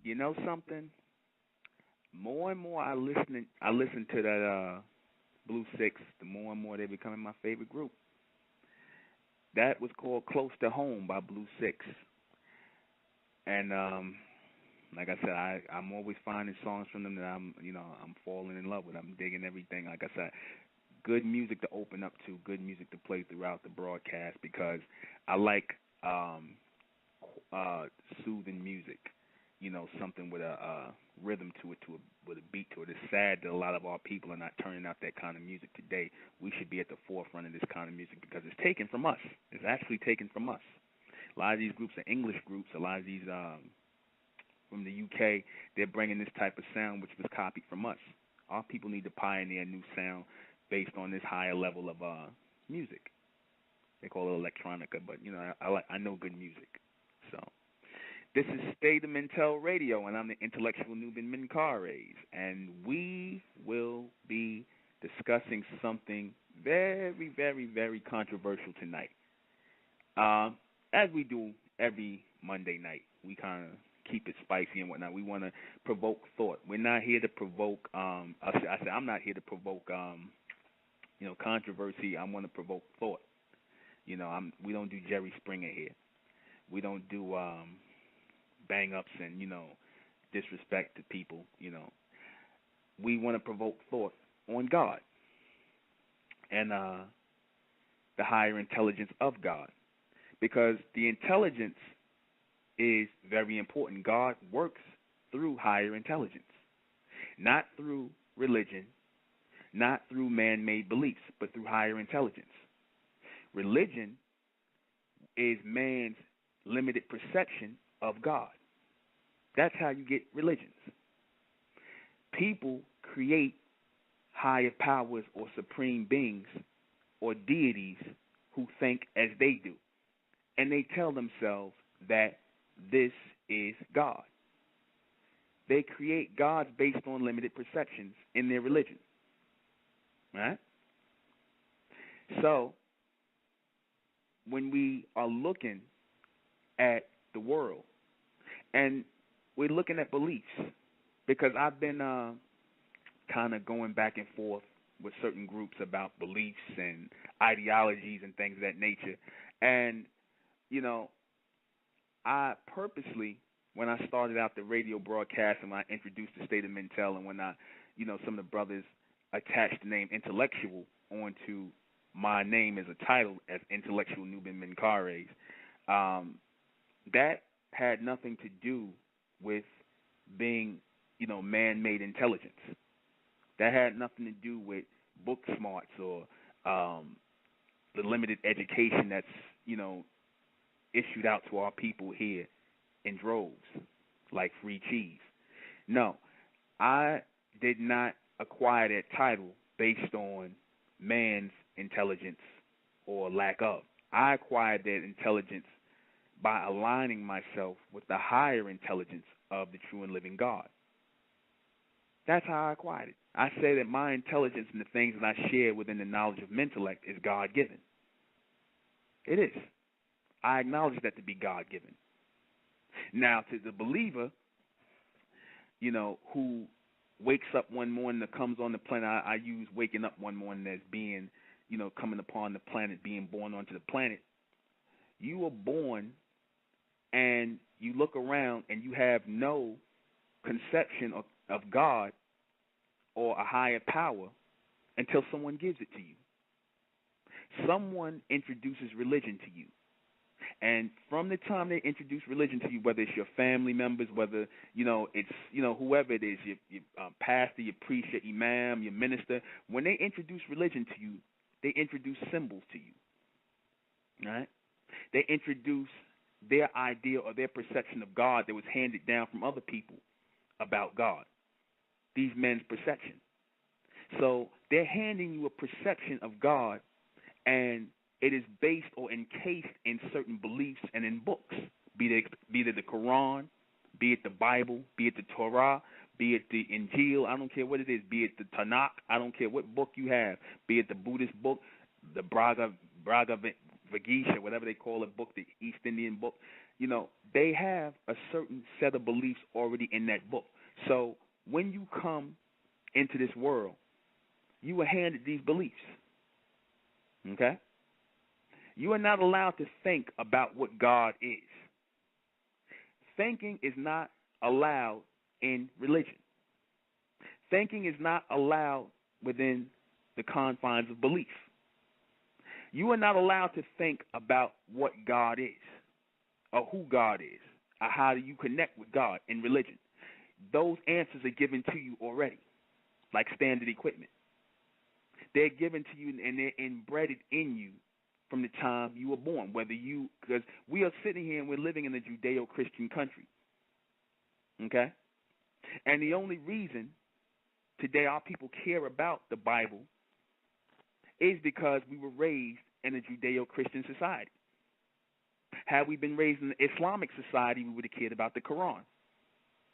You know something? More and more I listen to that Blue Six, the more and more they're becoming my favorite group. That was called Close to Home by Blue Six. And like I said, I'm always finding songs from them that I'm falling in love with. I'm digging everything. Like I said, good music to open up to, good music to play throughout the broadcast because I like soothing music. Something with a rhythm to it, with a beat to it. It's sad that a lot of our people are not turning out that kind of music today. We should be at the forefront of this kind of music because it's taken from us. It's actually taken from us. A lot of these groups are English groups. A lot of these from the UK, they're bringing this type of sound which was copied from us. Our people need to pioneer a new sound based on this higher level of music. They call it electronica, but I know good music. So this is State of Mentel Radio, and I'm the intellectual Nuben Menkares, and we will be discussing something very, very, very controversial tonight. As we do every Monday night, we kind of keep it spicy and whatnot. We want to provoke thought. We're not here to provoke. I'm not here to provoke. Controversy. I want to provoke thought. We don't do Jerry Springer here. We don't do bang ups and disrespect to people. We want to provoke thought on God and the higher intelligence of God, because the intelligence is very important. God works through higher intelligence, not through religion, not through man-made beliefs, but through higher intelligence. Religion is man's limited perception of God. That's how you get religions. People create higher powers or supreme beings or deities who think as they do. And they tell themselves that this is God. They create gods based on limited perceptions in their religion. Right? So, when we are looking at the world and we're looking at beliefs, because I've been kind of going back and forth with certain groups about beliefs and ideologies and things of that nature. And, you know, I purposely, when I started out the radio broadcast and when I introduced the state of Mentel, and when I, some of the brothers attached the name intellectual onto my name as a title as Intellectual Nuben Menkares, that had nothing to do with being, man-made intelligence. That had nothing to do with book smarts or the limited education that's, issued out to our people here in droves, like free cheese. No, I did not acquire that title based on man's intelligence or lack of. I acquired that intelligence by aligning myself with the higher intelligence of the true and living God. That's how I acquired it. I say that my intelligence and the things that I share within the knowledge of Mentellect is God-given. It is. I acknowledge that to be God-given. Now, to the believer, who wakes up one morning that comes on the planet, I use waking up one morning as being, coming upon the planet, being born onto the planet. You were born and you look around and you have no conception of God or a higher power until someone gives it to you. Someone introduces religion to you. And from the time they introduce religion to you, whether it's your family members, whether, it's, whoever it is, your pastor, your priest, your imam, your minister, when they introduce religion to you, they introduce symbols to you, all right? They introduce their idea or their perception of God that was handed down from other people about God, these men's perception. So they're handing you a perception of God, and it is based or encased in certain beliefs and in books, be it the Quran, be it the Bible, be it the Torah, be it the Injil, I don't care what it is, be it the Tanakh, I don't care what book you have, be it the Buddhist book, the Bhagavad Gita, whatever they call it, book, the East Indian book, they have a certain set of beliefs already in that book. So when you come into this world, you are handed these beliefs, okay? You are not allowed to think about what God is. Thinking is not allowed in religion. Thinking is not allowed within the confines of belief. You are not allowed to think about what God is or who God is or how do you connect with God in religion. Those answers are given to you already, like standard equipment. They're given to you and they're embedded in you from the time you were born, because we are sitting here and we're living in a Judeo-Christian country, okay? And the only reason today our people care about the Bible is because we were raised in a Judeo-Christian society. Had we been raised in an Islamic society, we would have cared about the Quran.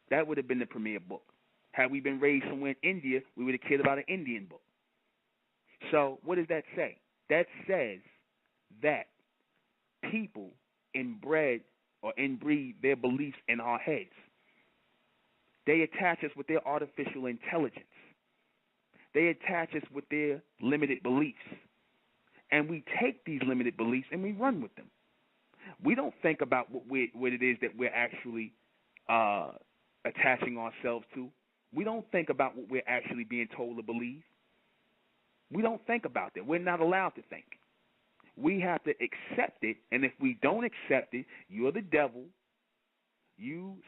That would have been the premier book. Had we been raised somewhere in India, we would have cared about an Indian book. So what does that say? That says that people inbred or inbreed their beliefs in our heads. They attach us with their artificial intelligence. They attach us with their limited beliefs. And we take these limited beliefs and we run with them. We don't think about what it is that we're actually attaching ourselves to. We don't think about what we're actually being told to believe. We don't think about that. We're not allowed to think. We have to accept it, and if we don't accept it, you're the devil.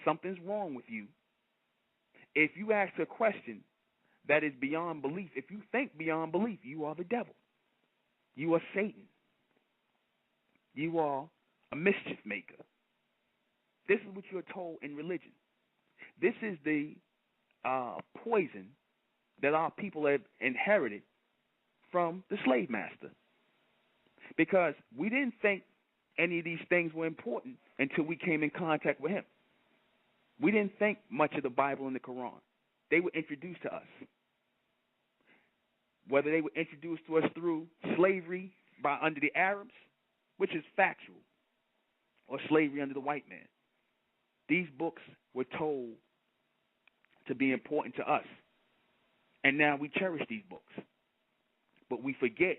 Something's wrong with you. If you ask a question that is beyond belief, if you think beyond belief, you are the devil. You are Satan. You are a mischief maker. This is what you're told in religion. This is the poison that our people have inherited from the slave master. Because we didn't think any of these things were important until we came in contact with him. We didn't think much of the Bible and the Quran. They were introduced to us. Whether they were introduced to us through slavery under the Arabs, which is factual, or slavery under the white man. These books were told to be important to us. And now we cherish these books. But we forget,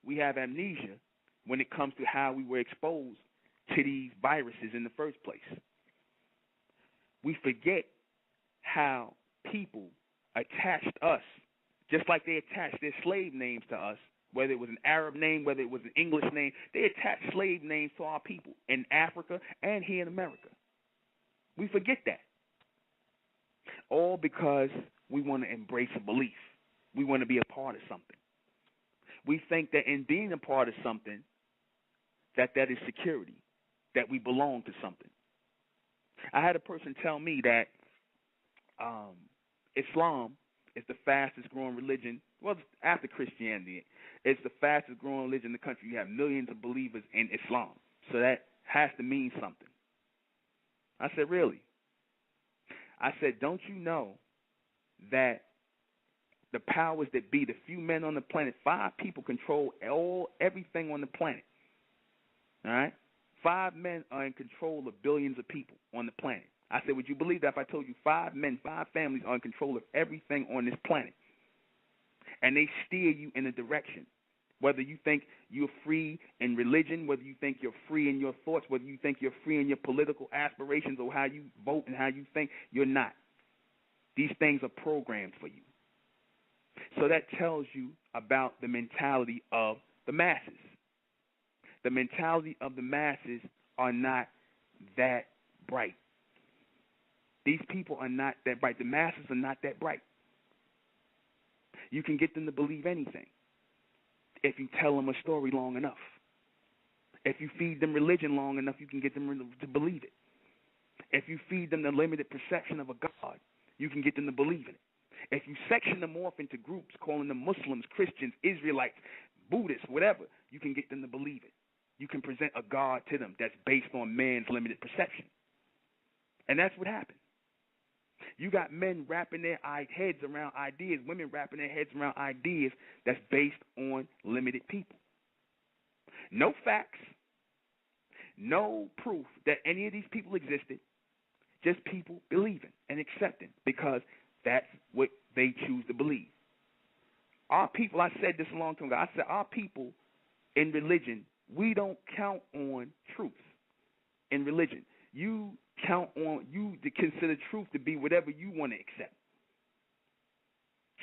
we have amnesia when it comes to how we were exposed to these viruses in the first place. We forget how people attached us, just like they attached their slave names to us, whether it was an Arab name, whether it was an English name. They attached slave names to our people in Africa and here in America. We forget that. All because we want to embrace a belief. We want to be a part of something. We think that in being a part of something, that is security, that we belong to something. I had a person tell me that Islam is the fastest growing religion, well, after Christianity. It's the fastest growing religion in the country. You have millions of believers in Islam. So that has to mean something. I said, really? I said, don't you know that the powers that be, the few men on the planet, 5 people control everything on the planet. All right? 5 men are in control of billions of people on the planet. I said, would you believe that if I told you 5 men, 5 families are in control of everything on this planet? And they steer you in a direction. Whether you think you're free in religion, whether you think you're free in your thoughts, whether you think you're free in your political aspirations or how you vote and how you think, you're not. These things are programmed for you. So that tells you about the mentality of the masses. The mentality of the masses are not that bright. These people are not that bright. The masses are not that bright. You can get them to believe anything if you tell them a story long enough. If you feed them religion long enough, you can get them to believe it. If you feed them the limited perception of a God, you can get them to believe in it. If you section them off into groups, calling them Muslims, Christians, Israelites, Buddhists, whatever, you can get them to believe it. You can present a God to them that's based on man's limited perception. And that's what happened. You got men wrapping their heads around ideas, women wrapping their heads around ideas that's based on limited people. No facts, no proof that any of these people existed, just people believing and accepting because that's what they choose to believe. Our people, I said this a long time ago, I said our people in religion, we don't count on truth in religion. You count on, you to consider truth to be whatever you want to accept.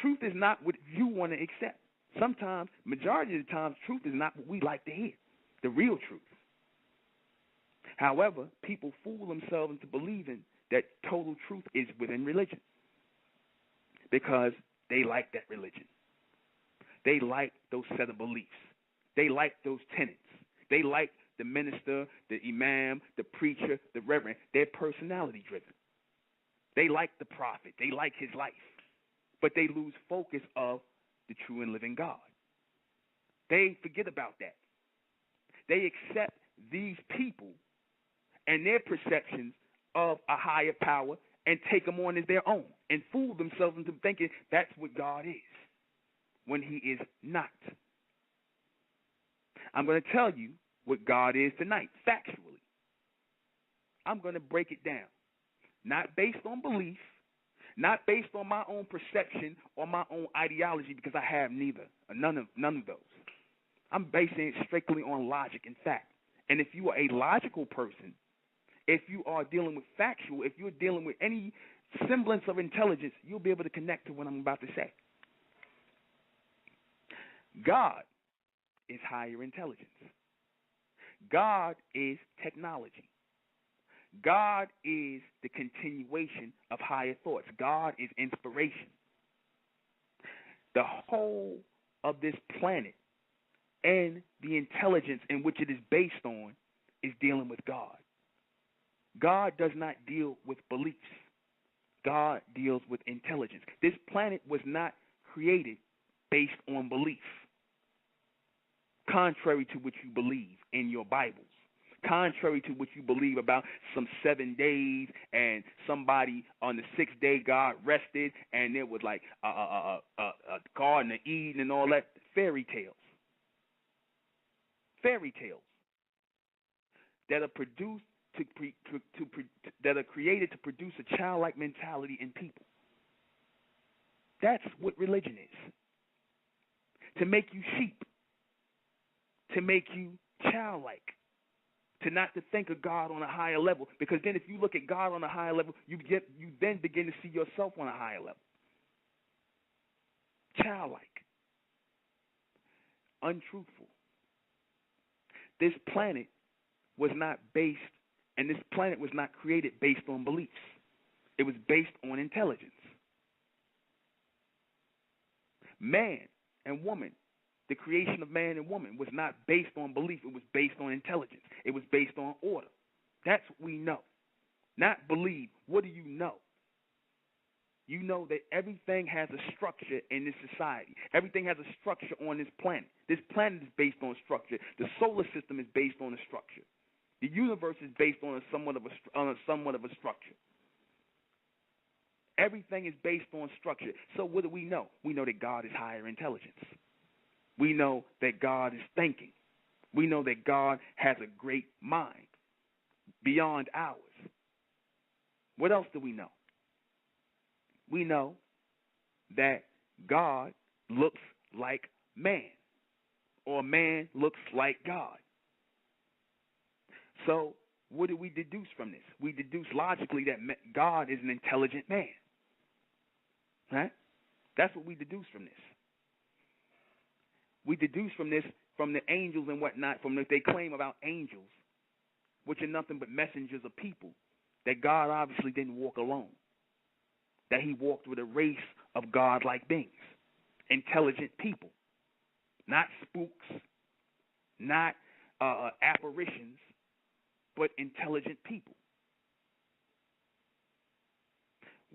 Truth is not what you want to accept. Sometimes, majority of the times, truth is not what we like to hear, the real truth. However, people fool themselves into believing that total truth is within religion because they like that religion. They like those set of beliefs. They like those tenets. They like the minister, the imam, the preacher, the reverend. They're personality driven. They like the prophet. They like his life. But they lose focus of the true and living God. They forget about that. They accept these people and their perceptions of a higher power and take them on as their own and fool themselves into thinking that's what God is when he is not. I'm going to tell you what God is tonight, factually. I'm going to break it down, not based on belief, not based on my own perception or my own ideology, because I have neither, none of those. I'm basing it strictly on logic and fact. And if you are a logical person, if you are dealing with factual, if you're dealing with any semblance of intelligence, you'll be able to connect to what I'm about to say. God is higher intelligence. God is technology. God is the continuation of higher thoughts. God is inspiration. The whole of this planet and the intelligence in which it is based on is dealing with God. God does not deal with beliefs. God deals with intelligence. This planet was not created based on belief, contrary to what you believe in your Bibles, contrary to what you believe about some 7 days and somebody on the 6th day God rested and there was like a Garden of Eden and all that. Fairy tales that are produced that are created to produce a childlike mentality in people. That's what religion is. To make you sheep, to make you childlike, to not to think of God on a higher level. Because then if you look at God on a higher level, you then begin to see yourself on a higher level. Childlike. Untruthful. This planet was not based, and this planet was not created based on beliefs. It was based on intelligence. Man and woman, the creation of man and woman was not based on belief. It was based on intelligence. It was based on order. That's what we know. Not believe. What do you know? You know that everything has a structure in this society. Everything has a structure on this planet. This planet is based on structure. The solar system is based on a structure. The universe is based on somewhat of a structure. Everything is based on structure. So what do we know? We know that God is higher intelligence. We know that God is thinking. We know that God has a great mind beyond ours. What else do we know? We know that God looks like man, or man looks like God. So what do we deduce from this? We deduce logically that God is an intelligent man. Right? That's what we deduce from this. We deduce from this, from the angels and whatnot, from what they claim about angels, which are nothing but messengers of people, that God obviously didn't walk alone, that he walked with a race of God-like beings, intelligent people, not spooks, not apparitions, but intelligent people.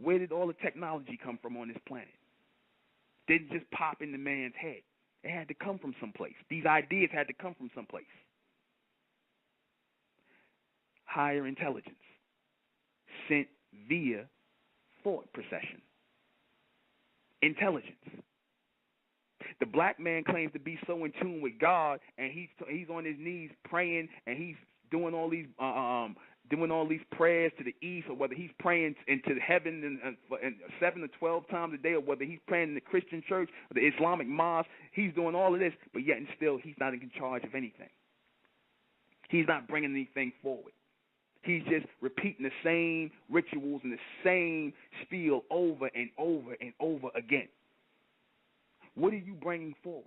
Where did all the technology come from on this planet? Didn't just pop into man's head. It had to come from someplace. These ideas had to come from someplace. Higher intelligence sent via thought procession. Intelligence. The black man claims to be so in tune with God, and he's on his knees praying, and he's doing all these prayers to the east, or whether he's praying into heaven and 7 to 12 times a day, or whether he's praying in the Christian church or the Islamic mosque. He's doing all of this, but yet and still he's not in charge of anything. He's not bringing anything forward. He's just repeating the same rituals and the same spiel over and over and over again. What are you bringing forward?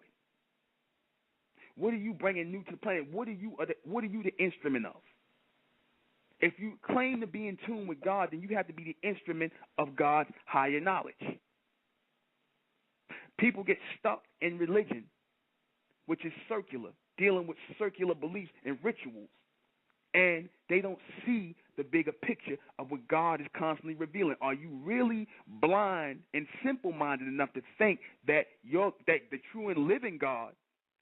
What are you bringing new to the planet? What are you the instrument of? If you claim to be in tune with God, then you have to be the instrument of God's higher knowledge. People get stuck in religion, which is circular, dealing with circular beliefs and rituals, and they don't see the bigger picture of what God is constantly revealing. Are you really blind and simple-minded enough to think that the true and living God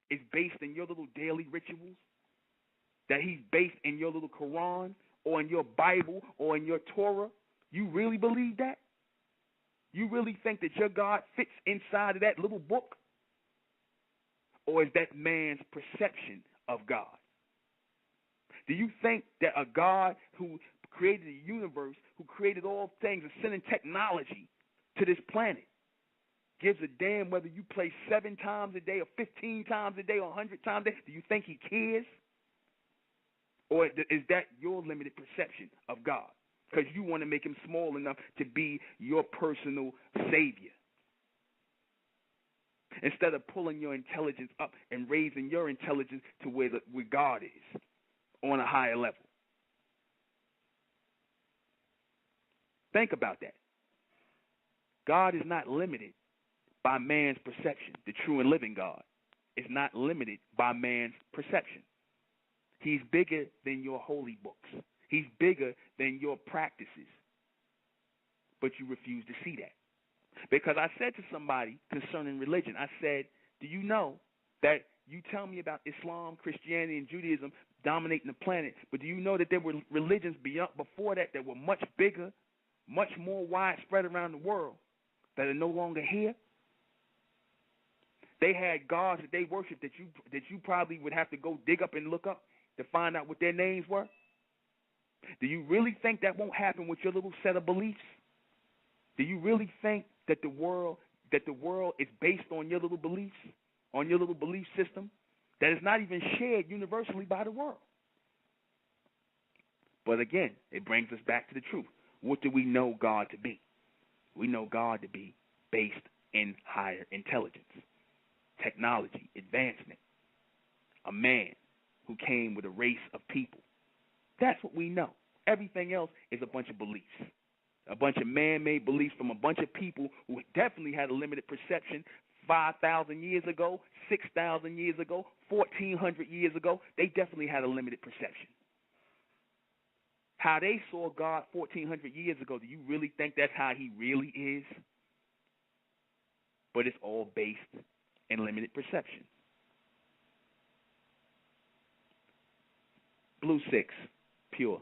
is based in your little daily rituals? That he's based in your little Quran or in your Bible or in your Torah? You really believe that? You really think that your God fits inside of that little book? Or is that man's perception of God? Do you think that a God who created the universe, who created all things, and sending technology to this planet, gives a damn whether you play 7 times a day or 15 times a day or 100 times a day? Do you think he cares? Or is that your limited perception of God? Because you want to make him small enough to be your personal savior, instead of pulling your intelligence up and raising your intelligence to where God is, on a higher level. Think about that. God is not limited by man's perception. The true and living God is not limited by man's perception. He's bigger than your holy books. He's bigger than your practices. But you refuse to see that. Because I said to somebody concerning religion, I said, do you know that you tell me about Islam, Christianity, and Judaism dominating the planet, but do you know that there were religions before that were much bigger, much more widespread around the world that are no longer here? They had gods that they worshiped that you probably would have to go dig up and look up to find out what their names were. Do you really think that won't happen with your little set of beliefs? Do you really think that the world is based on your little beliefs, on your little belief system that is not even shared universally by the world? But again, it brings us back to the truth. What do we know God to be? We know God to be based in higher intelligence, technology, advancement, a man who came with a race of people. That's what we know. Everything else is a bunch of beliefs, a bunch of man-made beliefs from a bunch of people who definitely had a limited perception 5,000 years ago, 6,000 years ago, 1,400 years ago. They definitely had a limited perception. How they saw God 1,400 years ago, do you really think that's how he really is? But it's all based in limited perception. Blue 6, pure.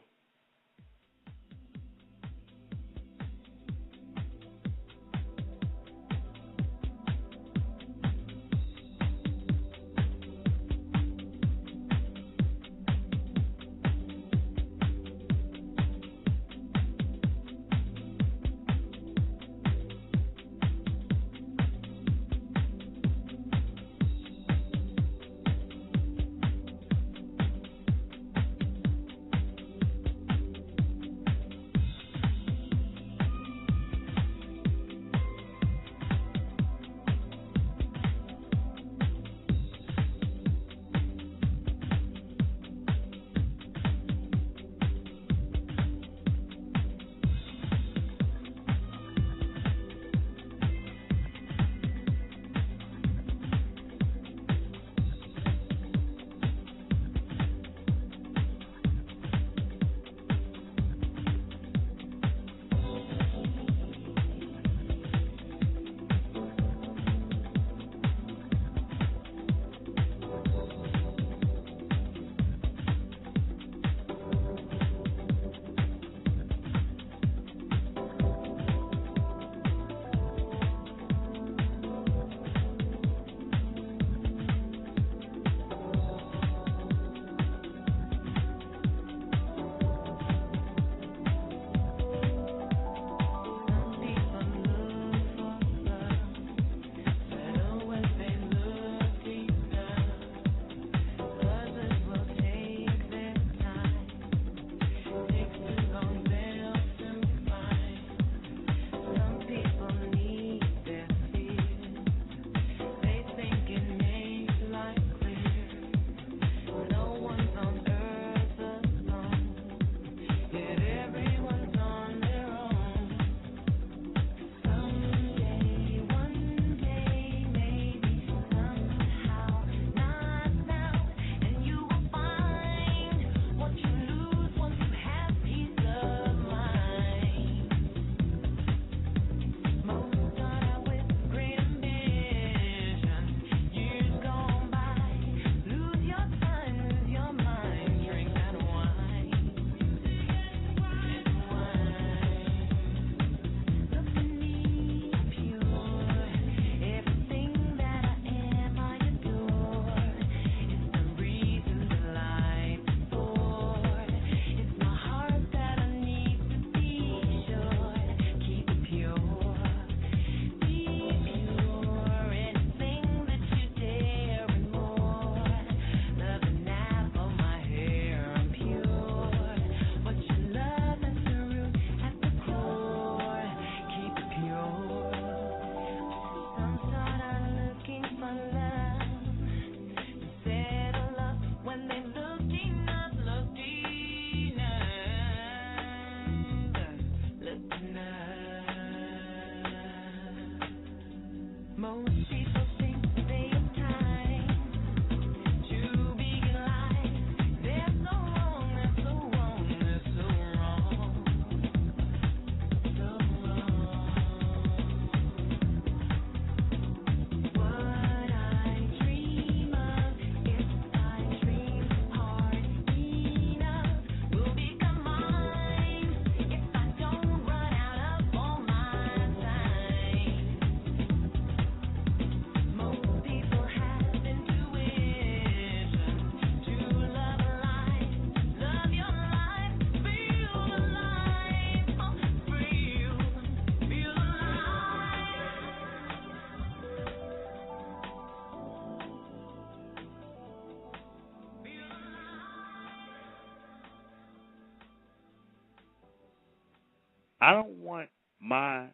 I don't want my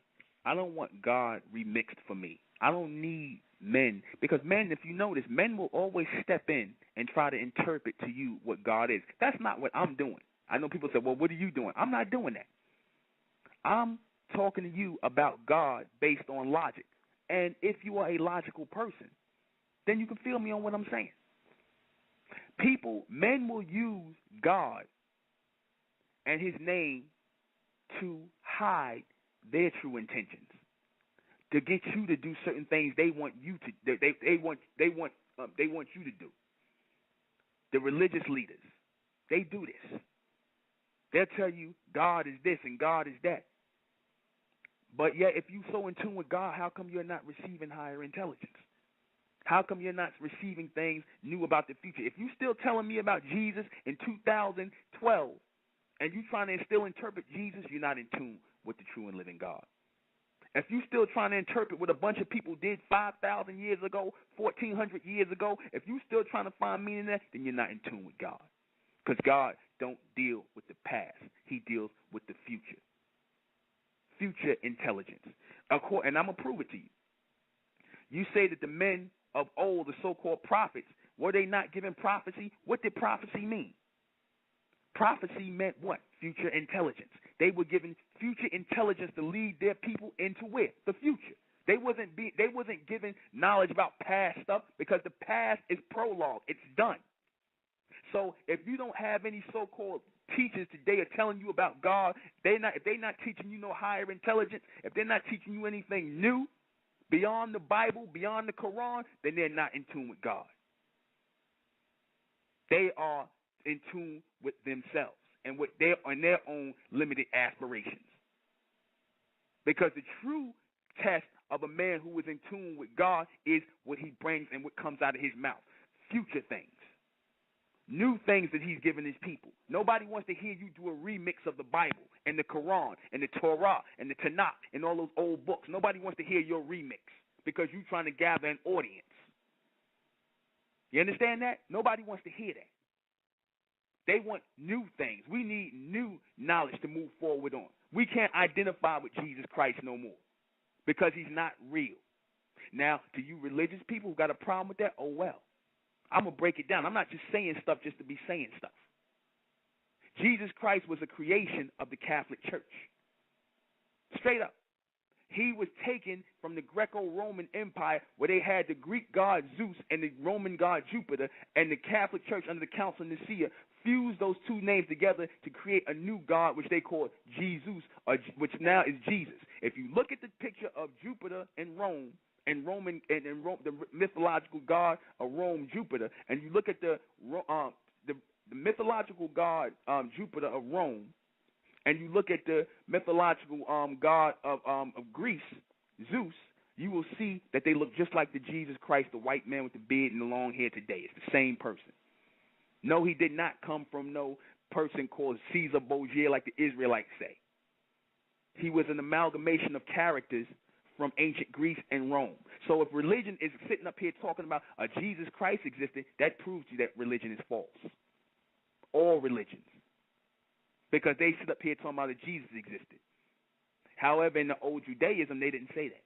I don't want God remixed for me. I don't need men, because men, if you notice, men will always step in and try to interpret to you what God is. That's not what I'm doing. I know people say, well, what are you doing? I'm not doing that. I'm talking to you about God based on logic. And if you are a logical person, then you can feel me on what I'm saying. Men will use God and his name to hide their true intentions, to get you to do certain things they want you to. They want you to do. The religious leaders, they do this. They'll tell you God is this and God is that. But yet, if you're so in tune with God, how come you're not receiving higher intelligence? How come you're not receiving things new about the future? If you're still telling me about Jesus in 2012 and you're trying to still interpret Jesus, you're not in tune with the true and living God. If you're still trying to interpret what a bunch of people did 5,000 years ago, 1,400 years ago, if you're still trying to find meaning in that, then you're not in tune with God. Because God don't deal with the past. He deals with the future. Future intelligence. And I'm going to prove it to you. You say that the men of old, the so-called prophets, were they not given prophecy? What did prophecy mean? Prophecy meant what? Future intelligence. They were given future intelligence to lead their people into where? The future. They wasn't given knowledge about past stuff, because the past is prologue. It's done. So if you don't have any so-called teachers today are telling you about God, if they're not teaching you no higher intelligence, if they're not teaching you anything new beyond the Bible, beyond the Quran, then they're not in tune with God. They are in tune with themselves and with their own limited aspirations. Because the true test of a man who is in tune with God is what he brings and what comes out of his mouth. Future things. New things that he's given his people. Nobody wants to hear you do a remix of the Bible and the Quran and the Torah and the Tanakh and all those old books. Nobody wants to hear your remix because you're trying to gather an audience. You understand that? Nobody wants to hear that. They want new things. We need new knowledge to move forward on. We can't identify with Jesus Christ no more because he's not real. Now, to you religious people who got a problem with that, oh well. I'm going to break it down. I'm not just saying stuff just to be saying stuff. Jesus Christ was a creation of the Catholic Church. Straight up. He was taken from the Greco-Roman Empire where they had the Greek god Zeus and the Roman god Jupiter, and the Catholic Church under the Council of Nicaea fused those two names together to create a new god which they called Jesus, which now is Jesus. If you look at the picture of Jupiter in Rome, and the mythological god of Rome, Jupiter, and you look at the mythological god Jupiter of Rome, and you look at the mythological god of Greece, Zeus, you will see that they look just like the Jesus Christ, the white man with the beard and the long hair today. It's the same person. No, he did not come from no person called Caesar Borgia like the Israelites say. He was an amalgamation of characters from ancient Greece and Rome. So if religion is sitting up here talking about a Jesus Christ existed, that proves to you that religion is false. All religions. Because they sit up here talking about that Jesus existed. However, in the old Judaism, they didn't say that.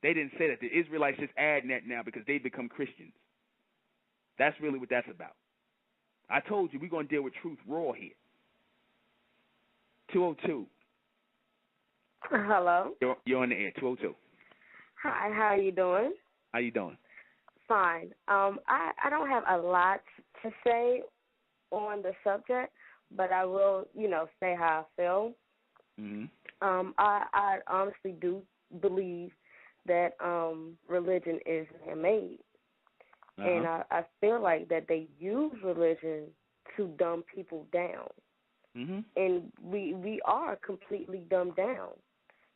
They didn't say that. The Israelites just adding that now because they become Christians. That's really what that's about. I told you we're going to deal with truth raw here. 202. Hello. You're on the air, 202. Hi, how are you doing? How you doing? Fine. I don't have a lot to say on the subject, but I will, say how I feel. Mm-hmm. I honestly do believe that religion is man-made. Uh-huh. And I feel like that they use religion to dumb people down. Mm-hmm. And we are completely dumbed down.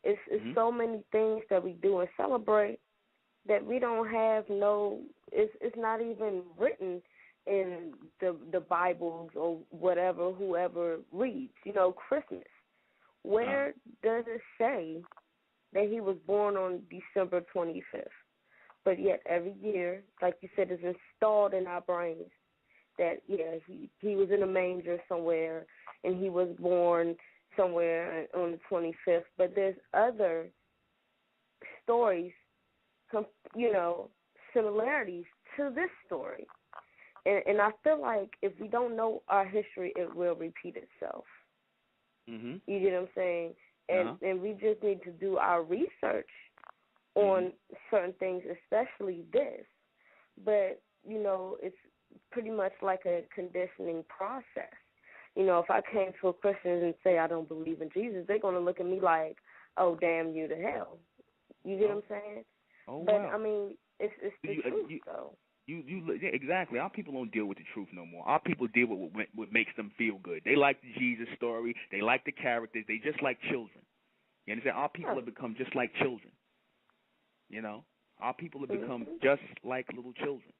It's so many things that we do and celebrate that we don't have it's not even written in the Bibles or whatever, whoever reads. Christmas. Where does it say that he was born on December 25th? But yet every year, like you said, is installed in our brains that, he was in a manger somewhere and he was born somewhere on the 25th, but there's other stories, similarities to this story. And I feel like if we don't know our history, it will repeat itself. Mhm. You get what I'm saying? And we just need to do our research on certain things, especially this. But, it's pretty much like a conditioning process. If I came to a Christian and say I don't believe in Jesus, they're going to look at me like, oh, damn you to hell. You get what I'm saying? Oh, but, wow. I mean, it's the truth, though. Yeah, exactly. Our people don't deal with the truth no more. Our people deal with what makes them feel good. They like the Jesus story. They like the characters. They just like children. You understand? Our people have become just like children. Our people have become just like little children.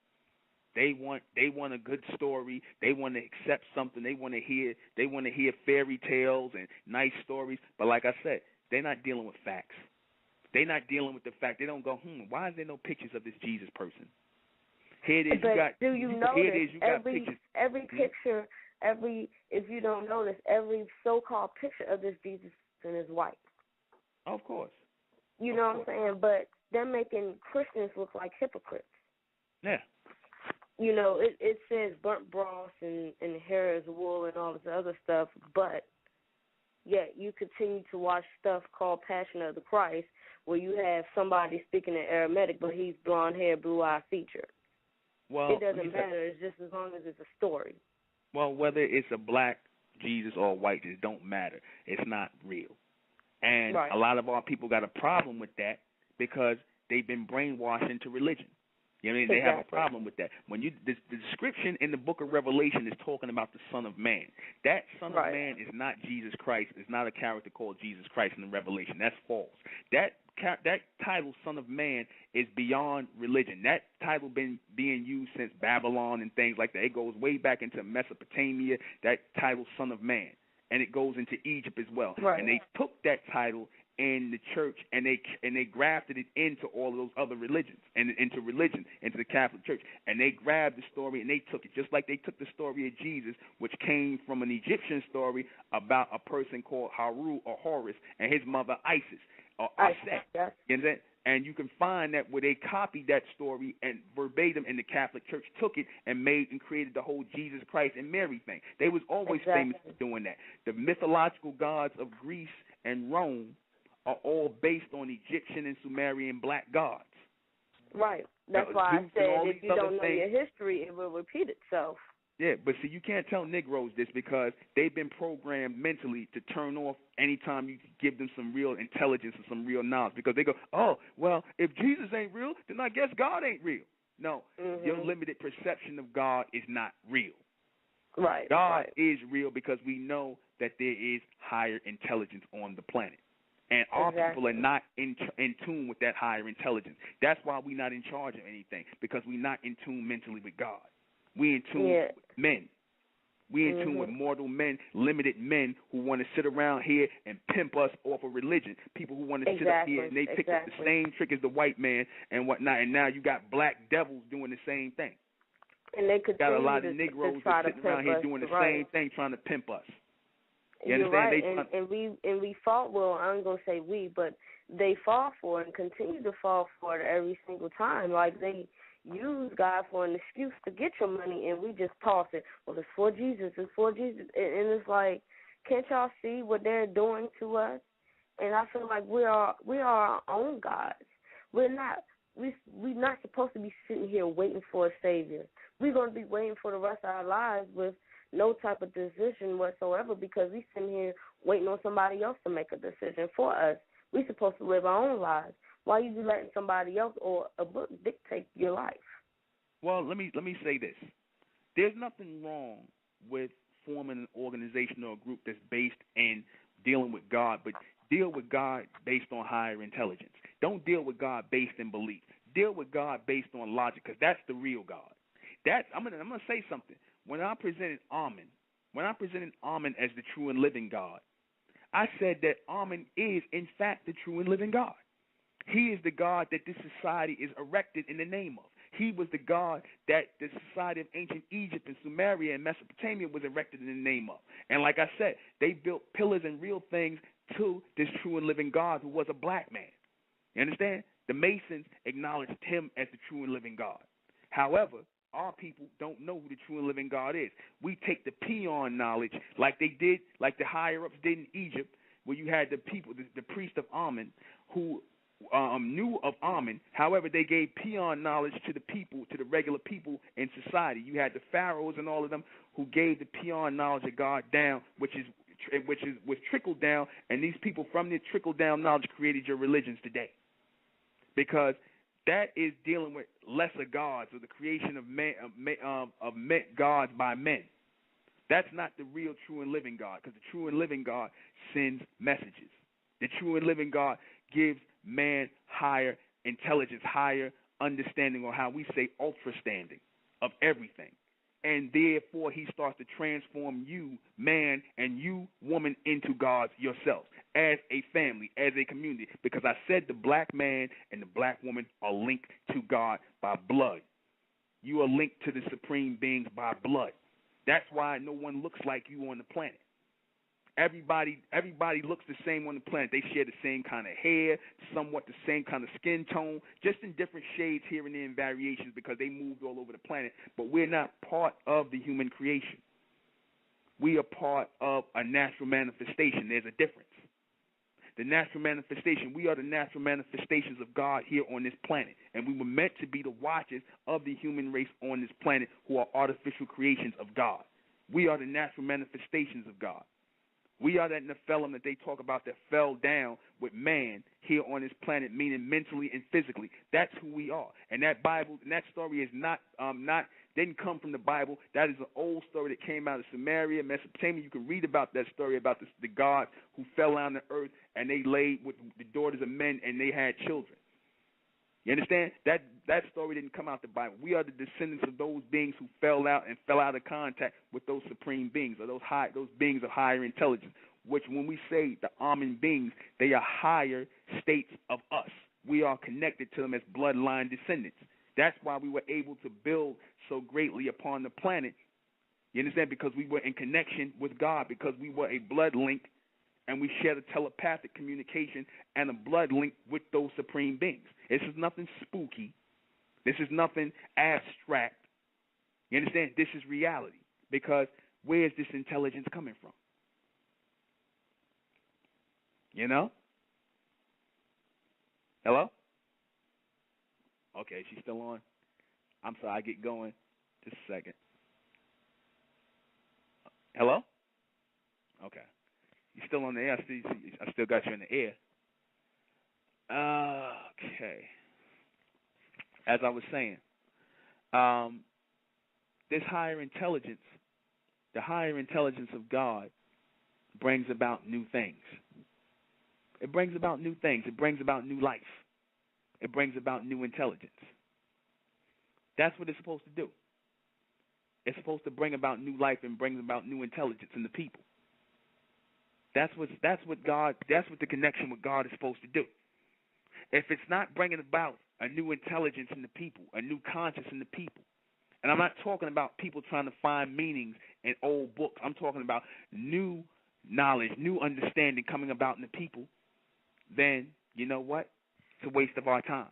They want a good story. They want to accept something. They want to hear fairy tales and nice stories. But like I said, they're not dealing with facts. They're not dealing with the fact. They don't go, why is there no pictures of this Jesus person? Here it is. But do you notice every picture, if you don't notice, every so-called picture of this Jesus person is white. Of course. You know what I'm saying? But they're making Christians look like hypocrites. Yeah. It says burnt broth and hair is wool and all this other stuff, but yet you continue to watch stuff called Passion of the Christ, where you have somebody speaking in Aramaic, but he's blonde hair, blue-eye featured. Well, it doesn't matter. It's just as long as it's a story. Well, whether it's a black Jesus or a white Jesus, don't matter. It's not real. And a lot of our people got a problem with that because they've been brainwashed into religion. You know what I mean? They have a problem with that. When the description in the book of Revelation is talking about the Son of Man. That Son of Man is not Jesus Christ. It's not a character called Jesus Christ in the Revelation. That's false. That title, Son of Man, is beyond religion. That title been being used since Babylon and things like that. It goes way back into Mesopotamia, that title, Son of Man. And it goes into Egypt as well. Right. And they took that title in the church, and they grafted it into all of those other religions, and into the Catholic Church. And they grabbed the story and they took it, just like they took the story of Jesus, which came from an Egyptian story about a person called Haru or Horus and his mother Isis or Aset. Yes. You know what I'm saying? And you can find that where they copied that story and verbatim, and the Catholic Church took it and created the whole Jesus Christ and Mary thing. They was always famous for doing that. The mythological gods of Greece and Rome are all based on Egyptian and Sumerian black gods. Right. That's why I said if you don't know your history, it will repeat itself. Yeah, but see, you can't tell Negroes this because they've been programmed mentally to turn off anytime you give them some real intelligence or some real knowledge, because they go, oh, well, if Jesus ain't real, then I guess God ain't real. No, your limited perception of God is not real. Right. God is real because we know that there is higher intelligence on the planet. And our people are not in tune with that higher intelligence. That's why we're not in charge of anything, because we're not in tune mentally with God. We're in tune with men. We're in tune with mortal men, limited men who want to sit around here and pimp us off of religion. People who want to sit up here and they pick up the same trick as the white man and whatnot. And now you got black devils doing the same thing. And they could got a lot of Negroes that sitting around here doing the same thing, trying to pimp us. You You're right, and we fall. Well, I'm gonna say we, but they fall for it and continue to fall for it every single time. Like they use God for an excuse to get your money, and we just toss it. Well, it's for Jesus. It's for Jesus, and it's like, can't y'all see what they're doing to us? And I feel like we are our own gods. We're not supposed to be sitting here waiting for a savior. We're gonna be waiting for the rest of our lives with no type of decision whatsoever, because we sitting here waiting on somebody else to make a decision for us. We're supposed to live our own lives. Why you letting somebody else or a book dictate your life? Well, let me say this. There's nothing wrong with forming an organization or a group that's based in dealing with God, but deal with God based on higher intelligence. Don't deal with God based in belief. Deal with God based on logic, because that's the real God. I'm gonna say something. When I presented Amen as the true and living God, I said that Amen is, in fact, the true and living God. He is the God that this society is erected in the name of. He was the God that the society of ancient Egypt and Sumeria and Mesopotamia was erected in the name of. And like I said, they built pillars and real things to this true and living God who was a black man. You understand? The Masons acknowledged him as the true and living God. However, our people don't know who the true and living God is. We take the peon knowledge like they did, like the higher-ups did in Egypt, where you had the people, the priest of Amun, who knew of Amun. However, they gave peon knowledge to the people, to the regular people in society. You had the pharaohs and all of them who gave the peon knowledge of God down, which was trickled down, and these people from their trickled down knowledge created your religions today. Because that is dealing with lesser gods, or the creation of gods by men. That's not the real true and living God, because the true and living God sends messages. The true and living God gives man higher intelligence, higher understanding, or how we say ultra-standing of everything. And therefore he starts to transform you, man, and you, woman, into gods yourself, as a family, as a community. Because I said the black man and the black woman are linked to God by blood. You are linked to the supreme beings by blood. That's why no one looks like you on the planet. Everybody looks the same on the planet. They share the same kind of hair, somewhat the same kind of skin tone, just in different shades here and there in variations because they moved all over the planet. But we're not part of the human creation. We are part of a natural manifestation. There's a difference. The natural manifestation, we are the natural manifestations of God here on this planet. And we were meant to be the watchers of the human race on this planet who are artificial creations of God. We are the natural manifestations of God. We are that Nephilim that they talk about that fell down with man here on this planet, meaning mentally and physically. That's who we are. And that Bible, and that story is didn't come from the Bible. That is an old story that came out of Samaria, Mesopotamia. You can read about that story about the gods who fell down to earth and they laid with the daughters of men and they had children. You understand? That story didn't come out the Bible. We are the descendants of those beings who fell out of contact with those supreme beings, or those beings of higher intelligence, which when we say the Amen beings, they are higher states of us. We are connected to them as bloodline descendants. That's why we were able to build so greatly upon the planet. You understand? Because we were in connection with God, because we were a blood link, and we shared a telepathic communication and a blood link with those supreme beings. This is nothing spooky. This is nothing abstract. You understand? This is reality. Because where is this intelligence coming from? You know? Hello? Okay, she's still on. I'm sorry, I get going. Just a second. Hello? Okay. You're still on the air. I still got you in the air. Okay. As I was saying, this higher intelligence, the higher intelligence of God, brings about new things. It brings about new things. It brings about new life. It brings about new intelligence. That's what it's supposed to do. It's supposed to bring about new life and bring about new intelligence in the people. That's what the connection with God is supposed to do. If it's not bringing about a new intelligence in the people, a new conscience in the people, and I'm not talking about people trying to find meanings in old books. I'm talking about new knowledge, new understanding coming about in the people, then you know what? It's a waste of our time.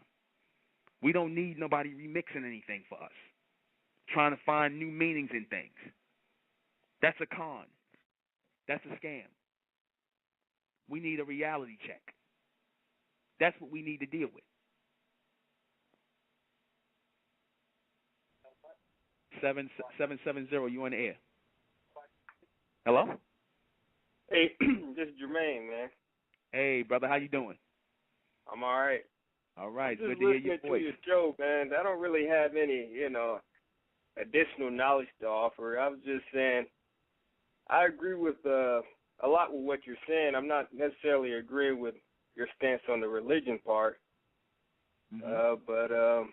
We don't need nobody remixing anything for us, trying to find new meanings in things. That's a con. That's a scam. We need a reality check. That's what we need to deal with. 770, you on the air. Hello? Hey, this is Jermaine, man. Hey, brother, how you doing? I'm all right. All right, I'm good just to hear your listening voice. to your show, man. I don't really have any, additional knowledge to offer. I was just saying, I agree with a lot with what you're saying. I'm not necessarily agreeing with your stance on the religion part, but I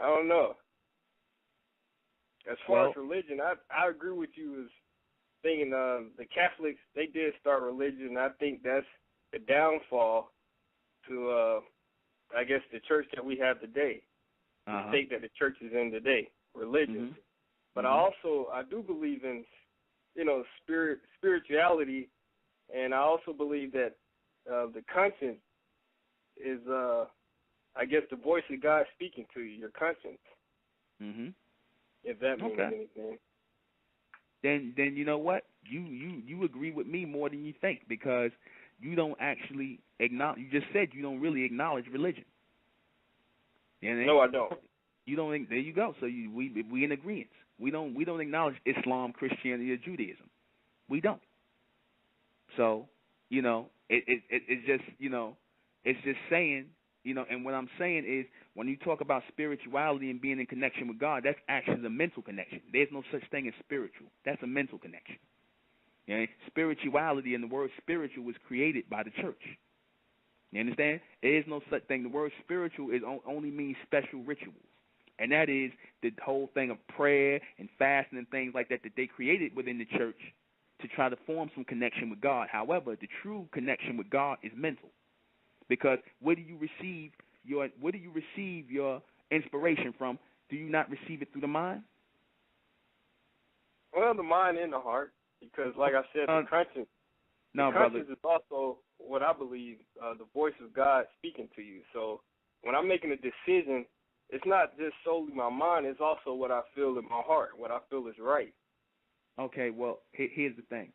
don't know. As far as religion, I agree with you as thinking the Catholics, they did start religion. I think that's the downfall to I guess, the church that we have today, the state that the church is in today, religion. But I do believe in, spirituality, and I also believe that the conscience is, I guess, the voice of God speaking to you, your conscience. If that means anything. Then you know what? You agree with me more than you think, because you don't actually acknowledge. You just said you don't really acknowledge religion. No, I don't. You don't. There you go. So we in agreement. We don't acknowledge Islam, Christianity, or Judaism. We don't. So it's just it's just saying. And what I'm saying is, when you talk about spirituality and being in connection with God, that's actually a mental connection. There's no such thing as spiritual. That's a mental connection. Spirituality, and the word spiritual was created by the church. You understand? There is no such thing. The word spiritual only means special rituals. And that is the whole thing of prayer and fasting and things like that they created within the church to try to form some connection with God. However, the true connection with God is mental. Because where do you receive your inspiration from? Do you not receive it through the mind? Well, the mind and the heart, because like I said, the conscience. Conscience is also what I believe, the voice of God speaking to you. So when I'm making a decision, it's not just solely my mind; it's also what I feel in my heart, what I feel is right. Okay, well, here's the thing.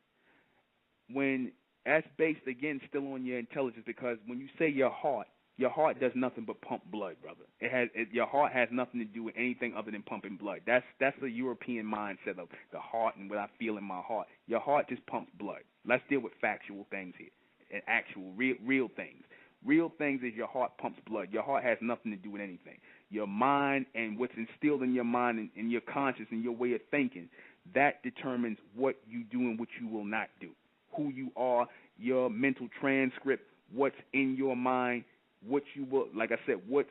When that's based, again, still on your intelligence, because when you say your heart does nothing but pump blood, brother. Your heart has nothing to do with anything other than pumping blood. That's the European mindset of the heart and what I feel in my heart. Your heart just pumps blood. Let's deal with factual things here, and actual, real things. Real things is your heart pumps blood. Your heart has nothing to do with anything. Your mind and what's instilled in your mind and your conscience and your way of thinking, that determines what you do and what you will not do. Who you are, your mental transcript, what's in your mind, what you will, like I said, what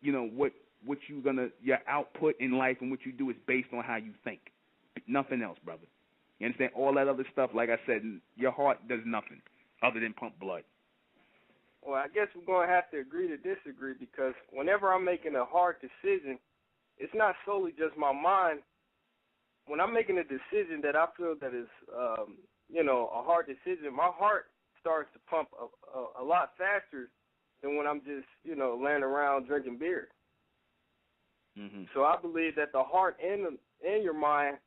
you gonna, your output in life and what you do is based on how you think. Nothing else, brother. You understand? All that other stuff, like I said, your heart does nothing other than pump blood. Well, I guess we're going to have to agree to disagree, because whenever I'm making a hard decision, it's not solely just my mind. When I'm making a decision that I feel that is, a hard decision, my heart starts to pump a lot faster than when I'm just, laying around drinking beer. So I believe that the heart and your mind,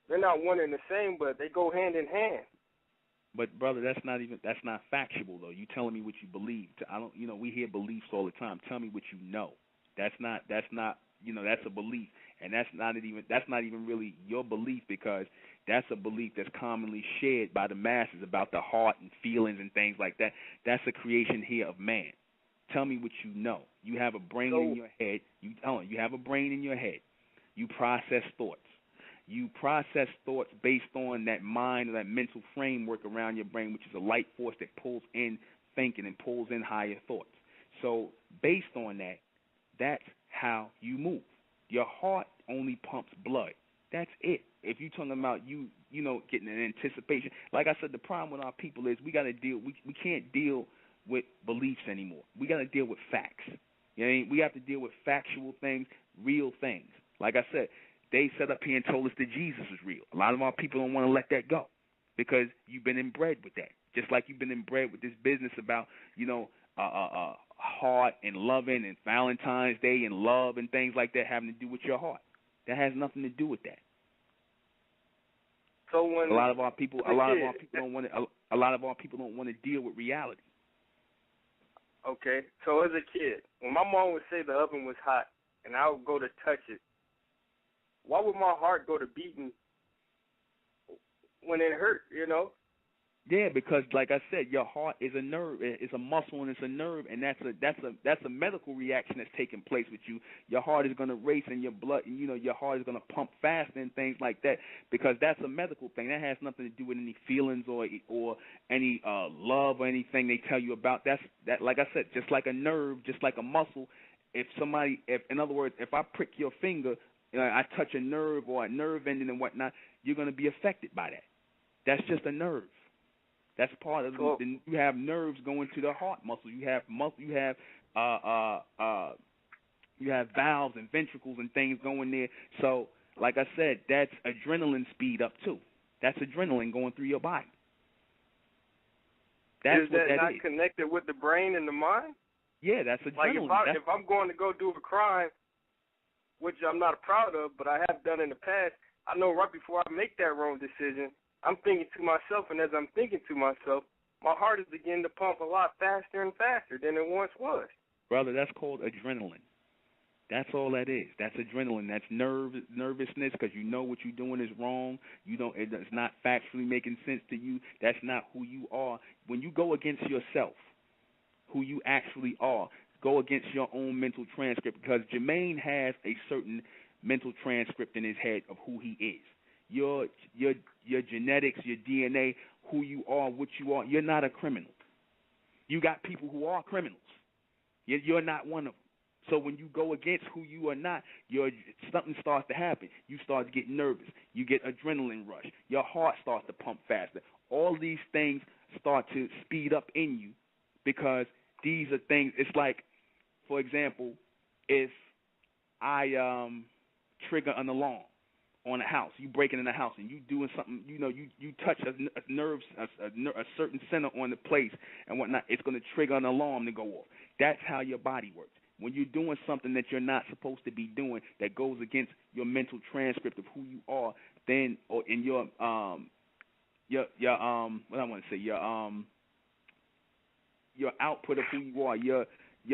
they're not one and the same, but they go hand in hand. But brother, that's not factual though. You telling me what you believe. We hear beliefs all the time. Tell me what you know. That's not that's a belief, and that's not even really your belief, because that's a belief that's commonly shared by the masses about the heart and feelings and things like that. That's a creation here of man. Tell me what you know. You have a brain in your head. You have a brain in your head. You process thoughts. You process thoughts based on that mind or that mental framework around your brain, which is a light force that pulls in thinking and pulls in higher thoughts. So based on that, that's how you move. Your heart only pumps blood. That's it. If you're talking about getting an anticipation, like I said, the problem with our people is we can't deal with beliefs anymore. We got to deal with facts. We have to deal with factual things, real things. Like I said, they set up here and told us that Jesus is real. A lot of our people don't want to let that go, because you've been inbred with that. Just like you've been inbred with this business about, heart and loving and Valentine's Day and love and things like that having to do with your heart. That has nothing to do with that. So when a lot of our people don't want to deal with reality. Okay, so as a kid, when my mom would say the oven was hot and I would go to touch it, why would my heart go to beating when it hurt, Yeah, because like I said, your heart is a nerve. It's a muscle and it's a nerve, and that's a medical reaction that's taking place with you. Your heart is going to race and your blood, and your heart is going to pump faster and things like that, because that's a medical thing. That has nothing to do with any feelings or any love or anything they tell you about. That like I said, just like a nerve, just like a muscle. In other words, if I prick your finger, I touch a nerve or a nerve ending and whatnot, you're going to be affected by that. That's just a nerve. That's part of Well, then you have nerves going to the heart muscle. You have you have valves and ventricles and things going there. So, like I said, that's adrenaline speed up too. That's adrenaline going through your body. That's is what that that not is. connected with the brain and the mind? Yeah, that's adrenaline. Like if I'm going to go do a crime, which I'm not proud of, but I have done in the past, I know right before I make that wrong decision, I'm thinking to myself, and as I'm thinking to myself, my heart is beginning to pump a lot faster and faster than it once was. Brother, that's called adrenaline. That's all that is. That's adrenaline. That's nervousness because you know what you're doing is wrong. It's not factually making sense to you. That's not who you are. When you go against yourself, who you actually are, go against your own mental transcript, because Jermaine has a certain mental transcript in his head of who he is. Your genetics, your DNA, who you are, what you are. You're not a criminal. You got people who are criminals. You're not one of them. So when you go against who you are not, something starts to happen. You start to get nervous. You get adrenaline rush. Your heart starts to pump faster. All these things start to speed up in you because these are things. It's like, for example, if I trigger an alarm on a house, you breaking in a house and you doing something, you touch a nerve, a certain center on the place and whatnot, it's going to trigger an alarm to go off. That's how your body works. When you're doing something that you're not supposed to be doing that goes against your mental transcript of who you are, then or in your what I want to say, your output of who you are, your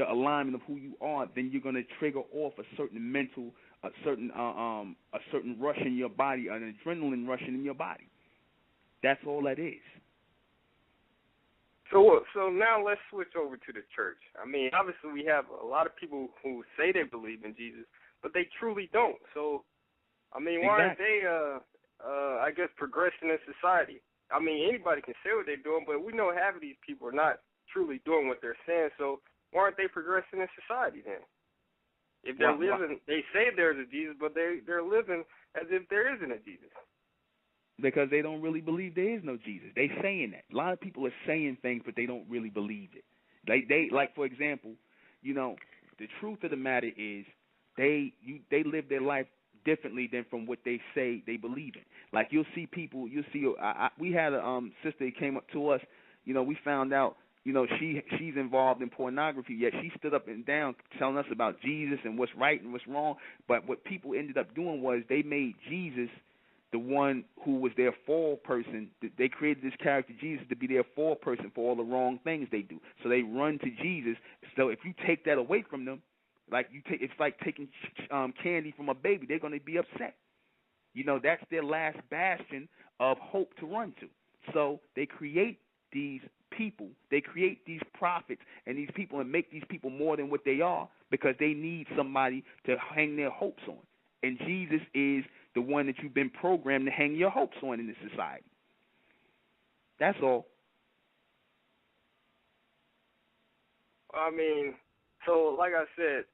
alignment of who you are, then you're going to trigger off a certain mental, a certain rush in your body, an adrenaline rush in your body. That's all that is. So now let's switch over to the church. I mean, obviously we have a lot of people who say they believe in Jesus, but they truly don't. So, I mean, why aren't they, I guess, progressing in society? I mean, anybody can say what they're doing, but we know half of these people are not truly doing what they're saying. So why aren't they progressing in society then? If they're living, they say there's a Jesus, but they're living as if there isn't a Jesus. Because they don't really believe there is no Jesus. They saying that. A lot of people are saying things, but they don't really believe it. They like, for example, the truth of the matter is they live their life differently than from what they say they believe in. Like you'll see people, we had a sister who came up to us. We found out, she's involved in pornography, yet she stood up and down telling us about Jesus and what's right and what's wrong. But what people ended up doing was they made Jesus the one who was their fall person. They created this character, Jesus, to be their fall person for all the wrong things they do. So they run to Jesus. So if you take that away from them, it's like taking candy from a baby. They're going to be upset. That's their last bastion of hope to run to. So they create these people. They create these prophets and these people and make these people more than what they are because they need somebody to hang their hopes on. And Jesus is the one that you've been programmed to hang your hopes on in this society. That's all. I mean, so like I said,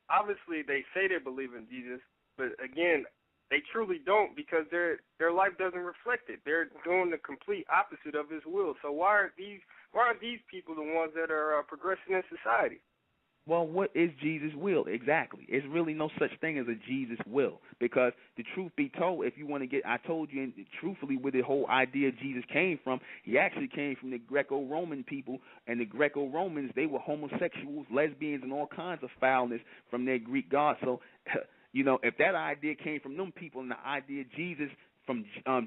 obviously they say they believe in Jesus, but again, they truly don't because their life doesn't reflect it. They're doing the complete opposite of His will. So why aren't these people the ones that are progressing in society? Well, what is Jesus' will exactly? It's really no such thing as a Jesus will because the truth be told, if you want to get, I told you truthfully where the whole idea of Jesus came from, he actually came from the Greco-Roman people, and the Greco-Romans, they were homosexuals, lesbians, and all kinds of foulness from their Greek gods. So, if that idea came from them people and the idea of Jesus from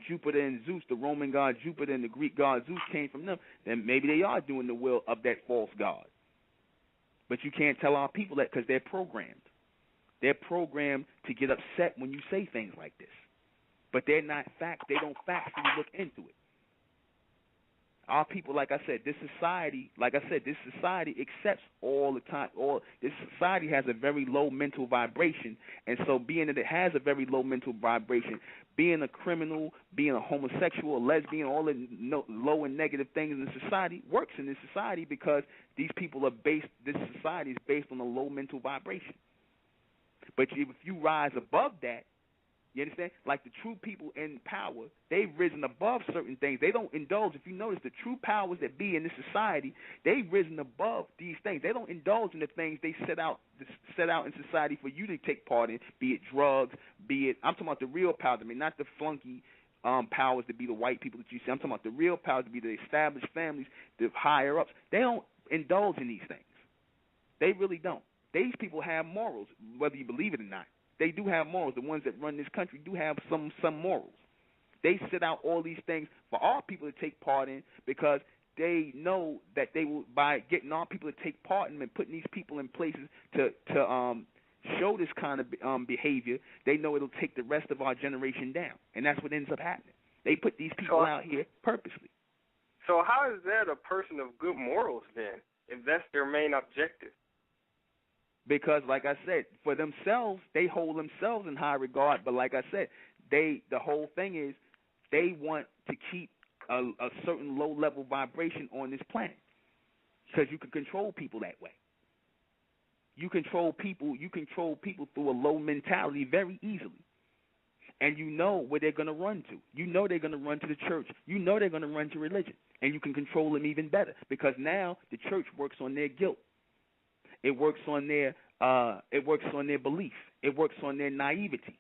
Jupiter and Zeus, the Roman god Jupiter and the Greek god Zeus came from them, then maybe they are doing the will of that false god. But you can't tell our people that because they're programmed. They're programmed to get upset when you say things like this. But they're not facts. They don't factually look into it. Our people, like I said, this society accepts all the time. This society has a very low mental vibration, and so being that it has a very low mental vibration, being a criminal, being a homosexual, a lesbian, all the low and negative things in society works in this society because these people are this society is based on a low mental vibration. But if you rise above that, You understand? Like the true people in power, they've risen above certain things. They don't indulge. If you notice, the true powers that be in this society, they've risen above these things. They don't indulge in the things they set out in society for you to take part in, be it drugs, be it, I'm talking about the real powers. I mean, not the flunky powers to be the white people that you see. I'm talking about the real powers to be the established families, the higher ups. They don't indulge in these things. They really don't. These people have morals, whether you believe it or not. They do have morals. The ones that run this country do have some morals. They set out all these things for our people to take part in because they know that they will, by getting our people to take part in them and putting these people in places to show this kind of behavior, they know it'll take the rest of our generation down, and that's what ends up happening. They put these people out here purposely. So how is that a person of good morals then, if that's their main objective? Because, like I said, for themselves, they hold themselves in high regard. But like I said, the whole thing is they want to keep a certain low-level vibration on this planet because you can control people that way. You control people through a low mentality very easily. And you know where they're going to run to. You know they're going to run to the church. You know they're going to run to religion. And you can control them even better because now the church works on their guilt. It works on their belief. It works on their naivety.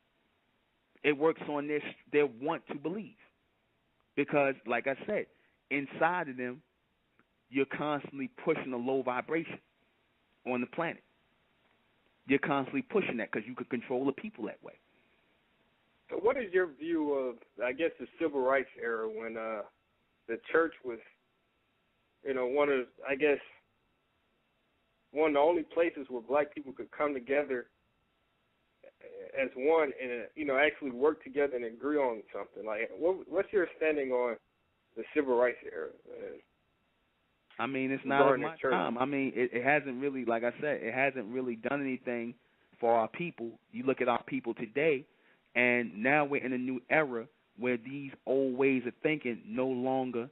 It works on their want to believe. Because, like I said, inside of them, you're constantly pushing a low vibration on the planet. You're constantly pushing that because you could control the people that way. So what is your view of, I guess, the civil rights era when the church was, one of the only places where black people could come together as one and, actually work together and agree on something? Like, what's your standing on the civil rights era? I mean, it's not of my time. I mean, it hasn't really, like I said, it hasn't really done anything for our people. You look at our people today, and now we're in a new era where these old ways of thinking no longer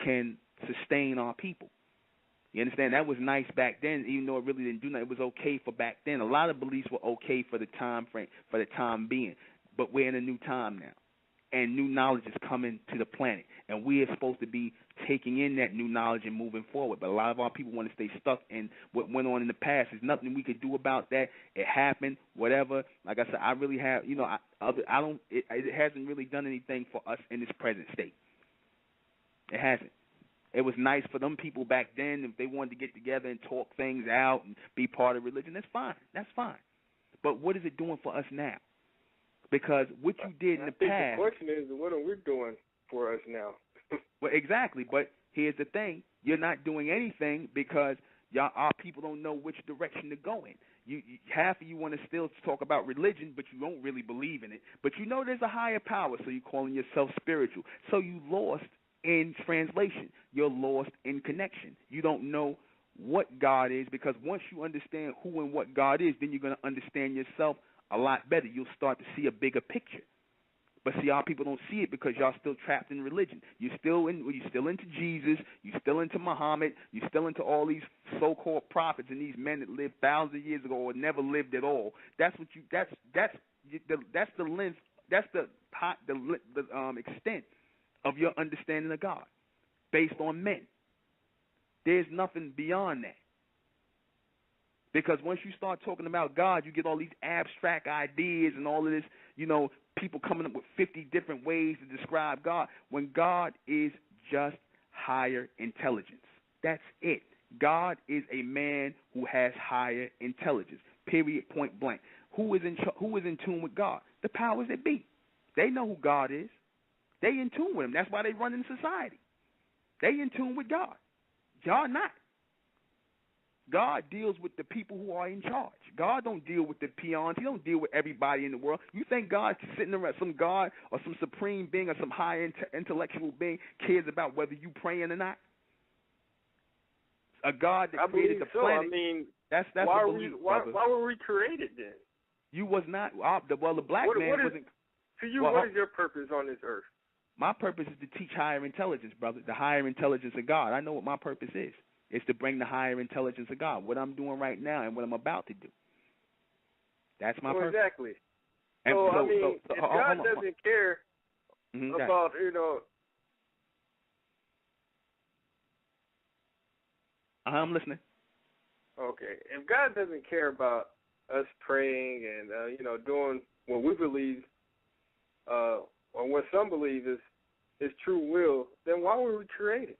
can sustain our people. You understand? That was nice back then, even though it really didn't do nothing. It was okay for back then. A lot of beliefs were okay for the time frame, for the time being. But we're in a new time now, and new knowledge is coming to the planet, and we are supposed to be taking in that new knowledge and moving forward. But a lot of our people want to stay stuck in what went on in the past. There's nothing we could do about that. It happened, whatever. Like I said, I really have, it hasn't really done anything for us in this present state. It hasn't. It was nice for them people back then if they wanted to get together and talk things out and be part of religion. That's fine. That's fine. But what is it doing for us now? Because what you did in the past. The question is, what are we doing for us now? Well, exactly. But here's the thing: you're not doing anything because our people don't know which direction to go in. Half of you want to still talk about religion, but you don't really believe in it. But you know there's a higher power, so you're calling yourself spiritual. So you lost in translation. You're lost in connection. You don't know what God is, because once you understand who and what God is, then you're going to understand yourself a lot better. You'll start to see a bigger picture. But see, our people don't see it because y'all still trapped in religion. You're still into Jesus. You're still into Muhammad. You're still into all these so-called prophets and these men that lived thousands of years ago or never lived at all. That's what you. That's the length. That's the extent of your understanding of God, based on men. There's nothing beyond that. Because once you start talking about God, you get all these abstract ideas and all of this, people coming up with 50 different ways to describe God, when God is just higher intelligence. That's it. God is a man who has higher intelligence, period, point blank. Who is in tune with God? The powers that be. They know who God is. They in tune with him. That's why they run in society. They in tune with God. Y'all not. God deals with the people who are in charge. God don't deal with the peons. He don't deal with everybody in the world. You think God sitting around, some God or some supreme being or some high intellectual being cares about whether you praying or not? A God that created the planet. I mean, that's why why were we created then? You was not. The black man wasn't. To you, what is your purpose on this earth? My purpose is to teach higher intelligence, brother, the higher intelligence of God. I know what my purpose is. It's to bring the higher intelligence of God, what I'm doing right now and what I'm about to do. That's my purpose. Exactly. So I mean, if God doesn't care about, I'm listening. Okay, if God doesn't care about us praying and doing what we believe, or what some believe is His true will, then why were we created?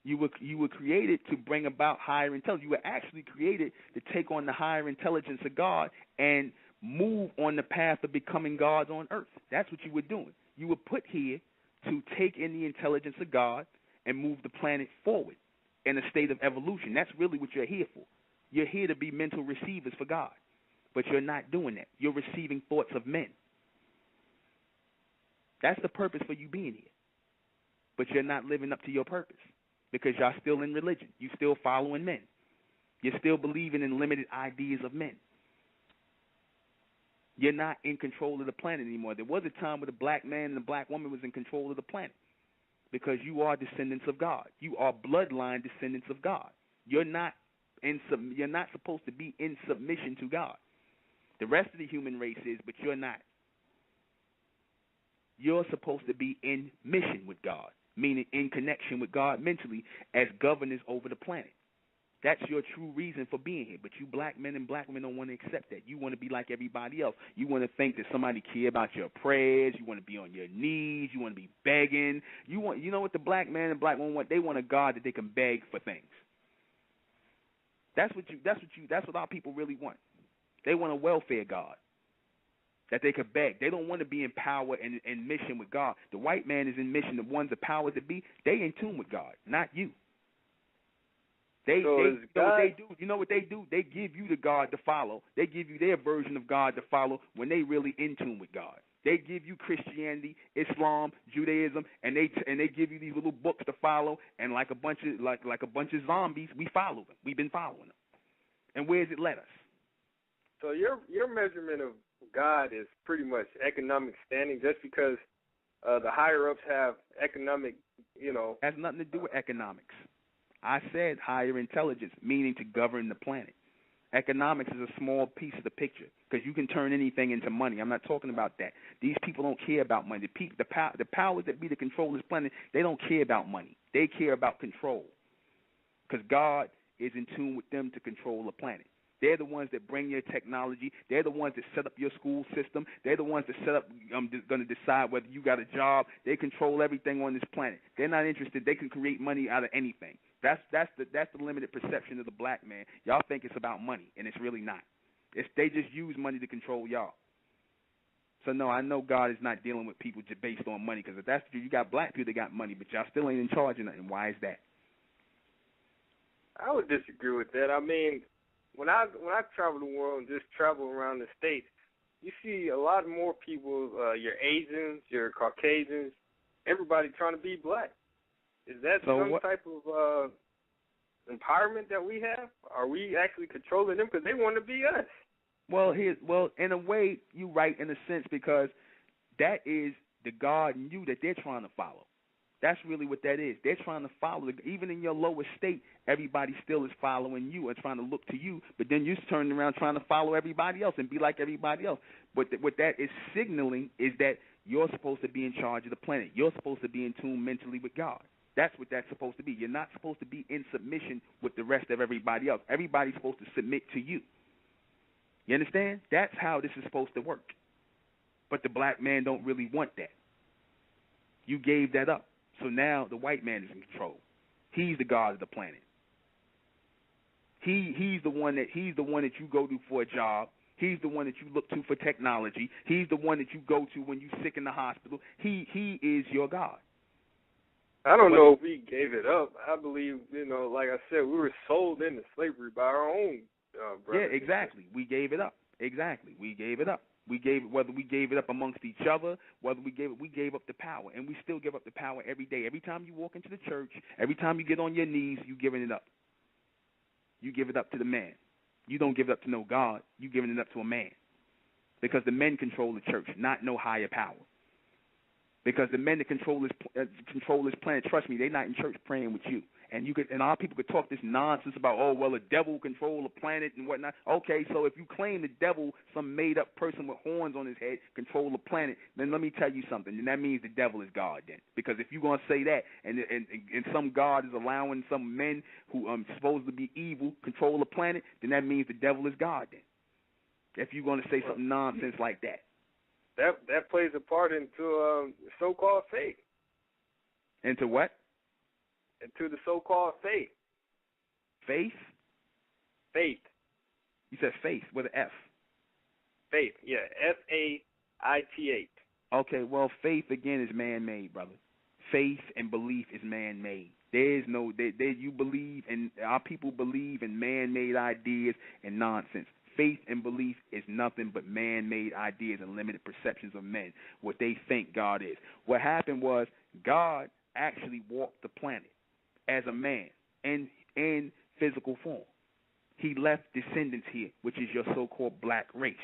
You were created to bring about higher intelligence. You were actually created to take on the higher intelligence of God and move on the path of becoming gods on earth. That's what you were doing. You were put here to take in the intelligence of God and move the planet forward in a state of evolution. That's really what you're here for. You're here to be mental receivers for God, but you're not doing that. You're receiving thoughts of men. That's the purpose for you being here, but you're not living up to your purpose because y'all still in religion. You're still following men. You're still believing in limited ideas of men. You're not in control of the planet anymore. There was a time where the black man and the black woman was in control of the planet because you are descendants of God. You are bloodline descendants of God. You're not supposed to be in submission to God. The rest of the human race is, but you're not. You're supposed to be in mission with God, meaning in connection with God mentally as governors over the planet. That's your true reason for being here. But you black men and black women don't want to accept that. You want to be like everybody else. You want to think that somebody care about your prayers. You want to be on your knees. You want to be begging. You know what the black man and black woman want? They want a God that they can beg for things. That's what our people really want. They want a welfare God that they could beg. They don't want to be in power and in mission with God. The white man is in mission. The ones, the powers that be, they in tune with God, not you. You know what they do? They give you the God to follow. They give you their version of God to follow when they really in tune with God. They give you Christianity, Islam, Judaism, and they give you these little books to follow. And like a bunch of zombies, we follow them. We've been following them. And where has it led us? So your measurement of God is pretty much economic standing, just because the higher ups have economic, Has nothing to do with economics. I said higher intelligence, meaning to govern the planet. Economics is a small piece of the picture because you can turn anything into money. I'm not talking about that. These people don't care about money. The powers that be to control this planet, they don't care about money. They care about control because God is in tune with them to control the planet. They're the ones that bring your technology. They're the ones that set up your school system. They're the ones that set up, going to decide whether you got a job. They control everything on this planet. They're not interested. They can create money out of anything. That's the limited perception of the black man. Y'all think it's about money, and it's really not. They just use money to control y'all. So, no, I know God is not dealing with people just based on money, because if that's true, you got black people that got money, but y'all still ain't in charge of nothing. Why is that? I would disagree with that. I mean, when I travel the world and just travel around the States, you see a lot more people, your Asians, your Caucasians, everybody trying to be black. Is that some type of empowerment that we have? Are we actually controlling them because they want to be us? Well, in a way, you're right in a sense, because that is the God in you that they're trying to follow. That's really what that is. They're trying to follow. Even in your lowest state, everybody still is following you and trying to look to you. But then you're turning around trying to follow everybody else and be like everybody else. But what that is signaling is that you're supposed to be in charge of the planet. You're supposed to be in tune mentally with God. That's what that's supposed to be. You're not supposed to be in submission with the rest of everybody else. Everybody's supposed to submit to you. You understand? That's how this is supposed to work. But the black man don't really want that. You gave that up. So now the white man is in control. He's the god of the planet. He's the one that you go to for a job. He's the one that you look to for technology. He's the one that you go to when you're sick in the hospital. He is your God. I don't know if we gave it up. I believe, like I said, we were sold into slavery by our own brothers. Yeah, exactly. We gave it up. Exactly. We gave it up. Whether we gave it up amongst each other, whether we gave up the power, and we still give up the power every day. Every time you walk into the church, every time you get on your knees, you giving it up. You give it up to the man. You don't give it up to no God. You giving it up to a man, because the men control the church, not no higher power. Because the men that control this planet, trust me, they're not in church praying with you. And a lot of people could talk this nonsense about, oh, well, the devil control the planet and whatnot. Okay, so if you claim the devil, some made-up person with horns on his head, control the planet, then let me tell you something. Then that means the devil is God then. Because if you're going to say that and some God is allowing some men who supposed to be evil control the planet, then that means the devil is God then. If you're going to say something nonsense like that. That plays a part into so-called faith. Into what? Into the so-called faith. Faith? Faith. You said faith with an F. Faith, yeah, Faith. Okay, well, faith again is man-made, brother. Faith and belief is man-made. There is no, you believe, and our people believe in man-made ideas and nonsense. Faith and belief is nothing but man-made ideas and limited perceptions of men, what they think God is. What happened was God actually walked the planet as a man in physical form. He left descendants here, which is your so-called black race.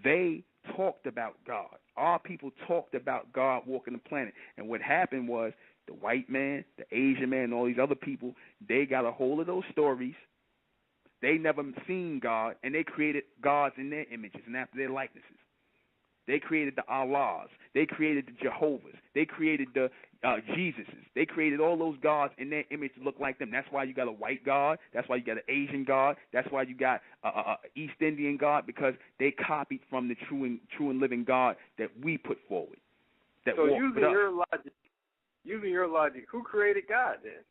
They talked about God. Our people talked about God walking the planet. And what happened was the white man, the Asian man, and all these other people, they got a hold of those stories. They never seen God, and they created gods in their images and after their likenesses. They created the Allahs. They created the Jehovahs. They created the Jesuses. They created all those gods in their image to look like them. That's why you got a white God. That's why you got an Asian God. That's why you got a East Indian God, because they copied from the true and living God that we put forward. So using your logic, who created God then?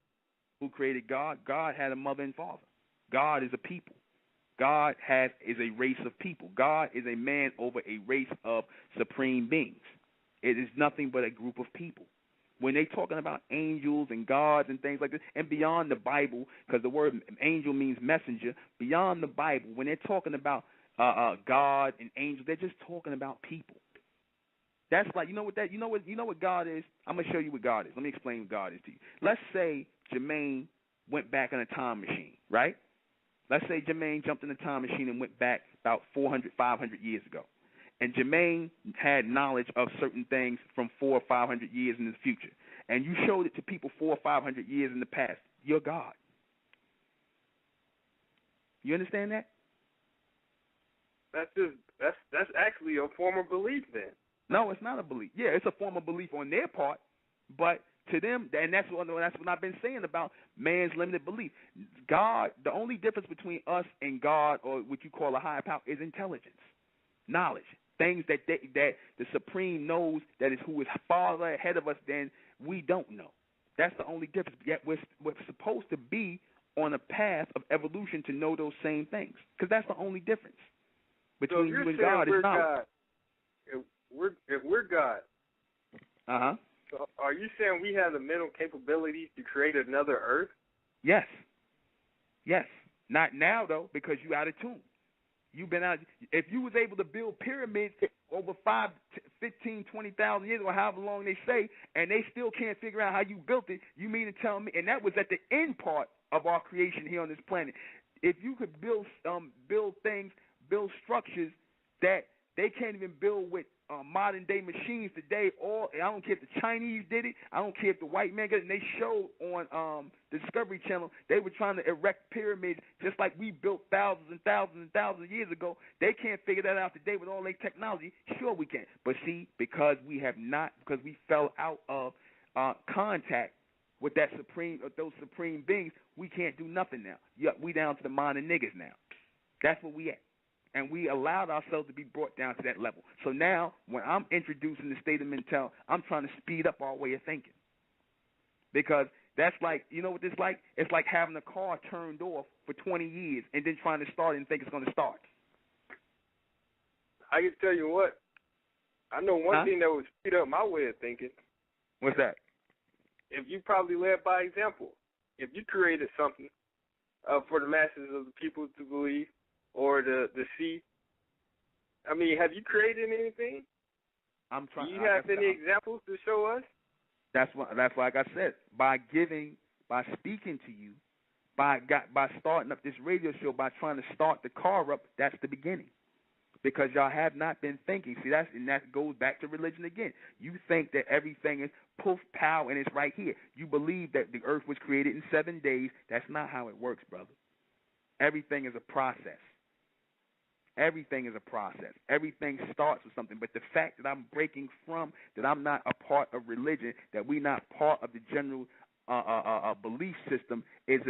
Who created God? God had a mother and father. God is a people. God is a race of people. God is a man over a race of supreme beings. It is nothing but a group of people. When they're talking about angels and gods and things like this, and beyond the Bible, because the word angel means messenger, beyond the Bible, when they're talking about God and angels, they're just talking about people. That's like, you know what God is? I'm gonna show you what God is. Let me explain what God is to you. Let's say Jermaine went back in a time machine, right? Let's say Jermaine jumped in a time machine and went back about 400, 500 years ago. And Jermaine had knowledge of certain things from 400 or 500 years in the future. And you showed it to people 400 or 500 years in the past. You're God. You understand that? That's actually a form of belief then. No, it's not a belief. Yeah, it's a form of belief on their part, but to them, and that's what I've been saying about man's limited belief. God, the only difference between us and God, or what you call a higher power, is intelligence, knowledge, things that the Supreme knows that is who is farther ahead of us than we don't know. That's the only difference. Yet we're supposed to be on a path of evolution to know those same things, because that's the only difference between you and God is knowledge. If we're God, uh-huh. So are you saying we have the mental capabilities to create another Earth? Yes. Yes. Not now, though, because you out of tune. You've been out. If you was able to build pyramids over 5, 15, 20,000 years, or however long they say, and they still can't figure out how you built it, you mean to tell me, and that was at the end part of our creation here on this planet. If you could build things, build structures that they can't even build with modern day machines today. I don't care if the Chinese did it. I don't care if the white man did it. And they showed on the Discovery Channel they were trying to erect pyramids just like we built thousands and thousands and thousands of years ago. They can't figure that out today with all their technology. Sure we can, but see, because we fell out of contact with those supreme beings, we can't do nothing now. We down to the modern niggas now. That's where we at. And we allowed ourselves to be brought down to that level. So now, when I'm introducing the state of mental, I'm trying to speed up our way of thinking. Because that's like, you know what it's like? It's like having a car turned off for 20 years and then trying to start it and think it's going to start. I can tell you what. I know one thing that would speed up my way of thinking. What's that? If you probably led by example. If you created something for the masses of the people to believe, or the sea. I mean, have you created anything? I'm trying. Do you have any examples to show us? That's like I said, by speaking to you, by starting up this radio show, by trying to start the car up. That's the beginning. because y'all have not been thinking. See, that goes back to religion again. You think that everything is poof, pow, and it's right here. You believe that the earth was created in 7 days. That's not how it works, brother. Everything is a process. Everything is a process. Everything starts with something. But the fact that I'm breaking from, that I'm not a part of religion, that we're not part of the general belief system, is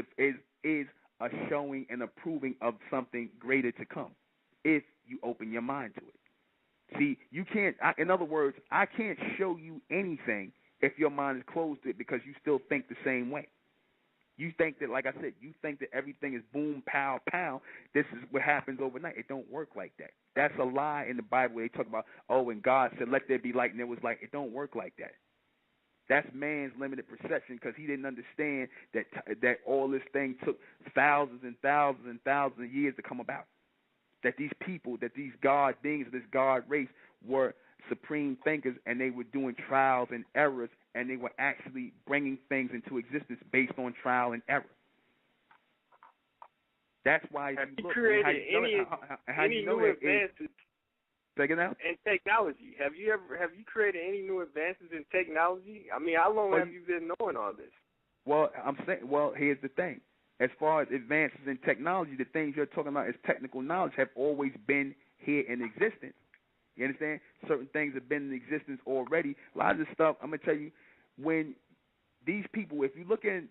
a showing and a proving of something greater to come, if you open your mind to it. See, you can't. In other words, I can't show you anything if your mind is closed to it, because you still think the same way. You think that, like I said, you think that everything is boom, pow, pow. This is what happens overnight. It don't work like that. That's a lie in the Bible where they talk about, oh, and God said, let there be light, and it was light. It don't work like that. That's man's limited perception, because he didn't understand that all this thing took thousands and thousands and thousands of years to come about. That these people, that these God beings, this God race were supreme thinkers, and they were doing trials and errors, and they were actually bringing things into existence based on trial and error. That's why if you look, created any new advances in technology? Have you created any new advances in technology? I mean, how long have you been knowing all this? Well, here's the thing. As far as advances in technology, the things you're talking about as technical knowledge have always been here in existence. You understand? Certain things have been in existence already. A lot of this stuff, I'm going to tell you, when these people, if you look at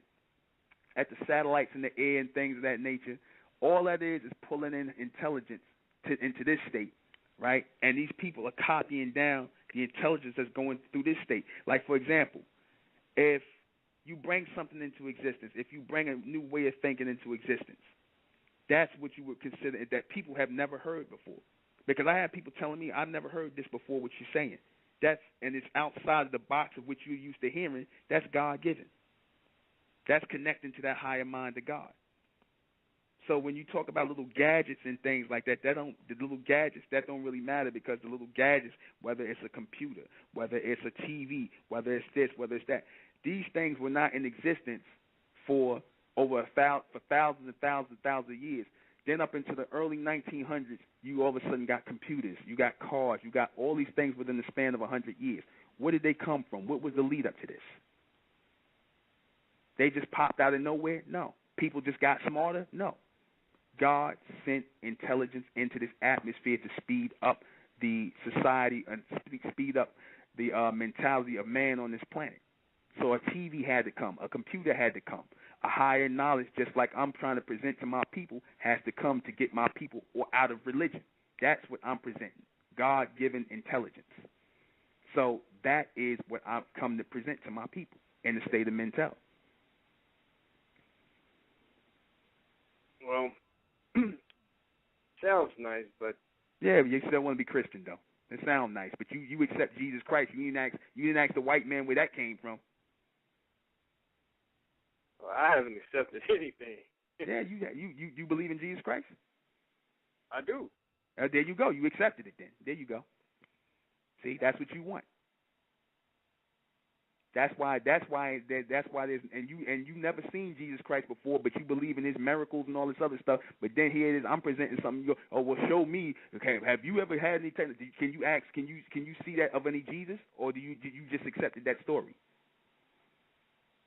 the satellites in the air and things of that nature, all that is pulling in intelligence into this state, right? And these people are copying down the intelligence that's going through this state. Like, for example, if you bring something into existence, if you bring a new way of thinking into existence, that's what you would consider that people have never heard before. Because I have people telling me, I've never heard this before, what you're saying. And it's outside of the box of what you're used to hearing. That's God-given. That's connecting to that higher mind of God. So when you talk about little gadgets and things like that, the little gadgets, that don't really matter, because the little gadgets, whether it's a computer, whether it's a TV, whether it's this, whether it's that, these things were not in existence for thousands and thousands and thousands of years. Then up into the early 1900s, you all of a sudden got computers, you got cars, you got all these things within the span of 100 years. Where did they come from? What was the lead up to this? They just popped out of nowhere? No. People just got smarter? No. God sent intelligence into this atmosphere to speed up the society and speed up the mentality of man on this planet. So a TV had to come, a computer had to come, a higher knowledge, just like I'm trying to present to my people, has to come to get my people out of religion. That's what I'm presenting, God-given intelligence. So that is what I've come to present to my people in the state of mentality. Well, sounds nice, but yeah, you still want to be Christian though. It sounds nice, but you accept Jesus Christ. You didn't ask the white man where that came from. Well, I haven't accepted anything. Yeah, you believe in Jesus Christ? I do. There you go. You accepted it then. There you go. See, that's what you want. That's why there's and you never seen Jesus Christ before, but you believe in his miracles and all this other stuff. But then here it is, I'm presenting something. You go, oh well, show me. Okay, have you ever had any technology? Can you see that of any Jesus, or did you just accepted that story?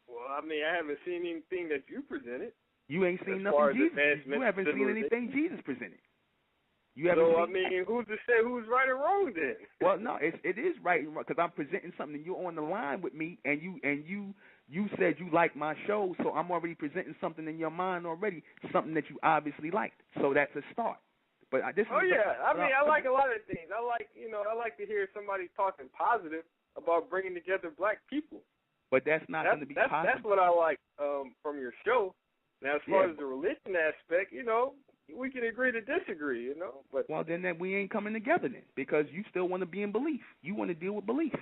Well, I mean, I haven't seen anything that you presented. You ain't seen nothing Jesus. You haven't seen anything Jesus presented. You haven't so, I mean, who's to say who's right or wrong then? Well, no, it is right and wrong, because I'm presenting something, and you're on the line with me, and you said you like my show, so I'm already presenting something in your mind already, something that you obviously liked. So that's a start. But I like a lot of things. I like to hear somebody talking positive about bringing together black people. But that's not going to be possible. That's what I like from your show. Now, as far as the religion aspect, we can agree to disagree, But well, then we ain't coming together then, because you still want to be in belief. You want to deal with belief,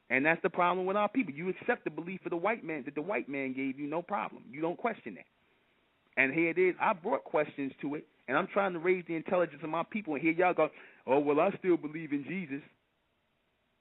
and that's the problem with our people. You accept the belief of the white man that the white man gave you, no problem. You don't question that. And here it is. I brought questions to it, and I'm trying to raise the intelligence of my people. And here y'all go, oh well, I still believe in Jesus.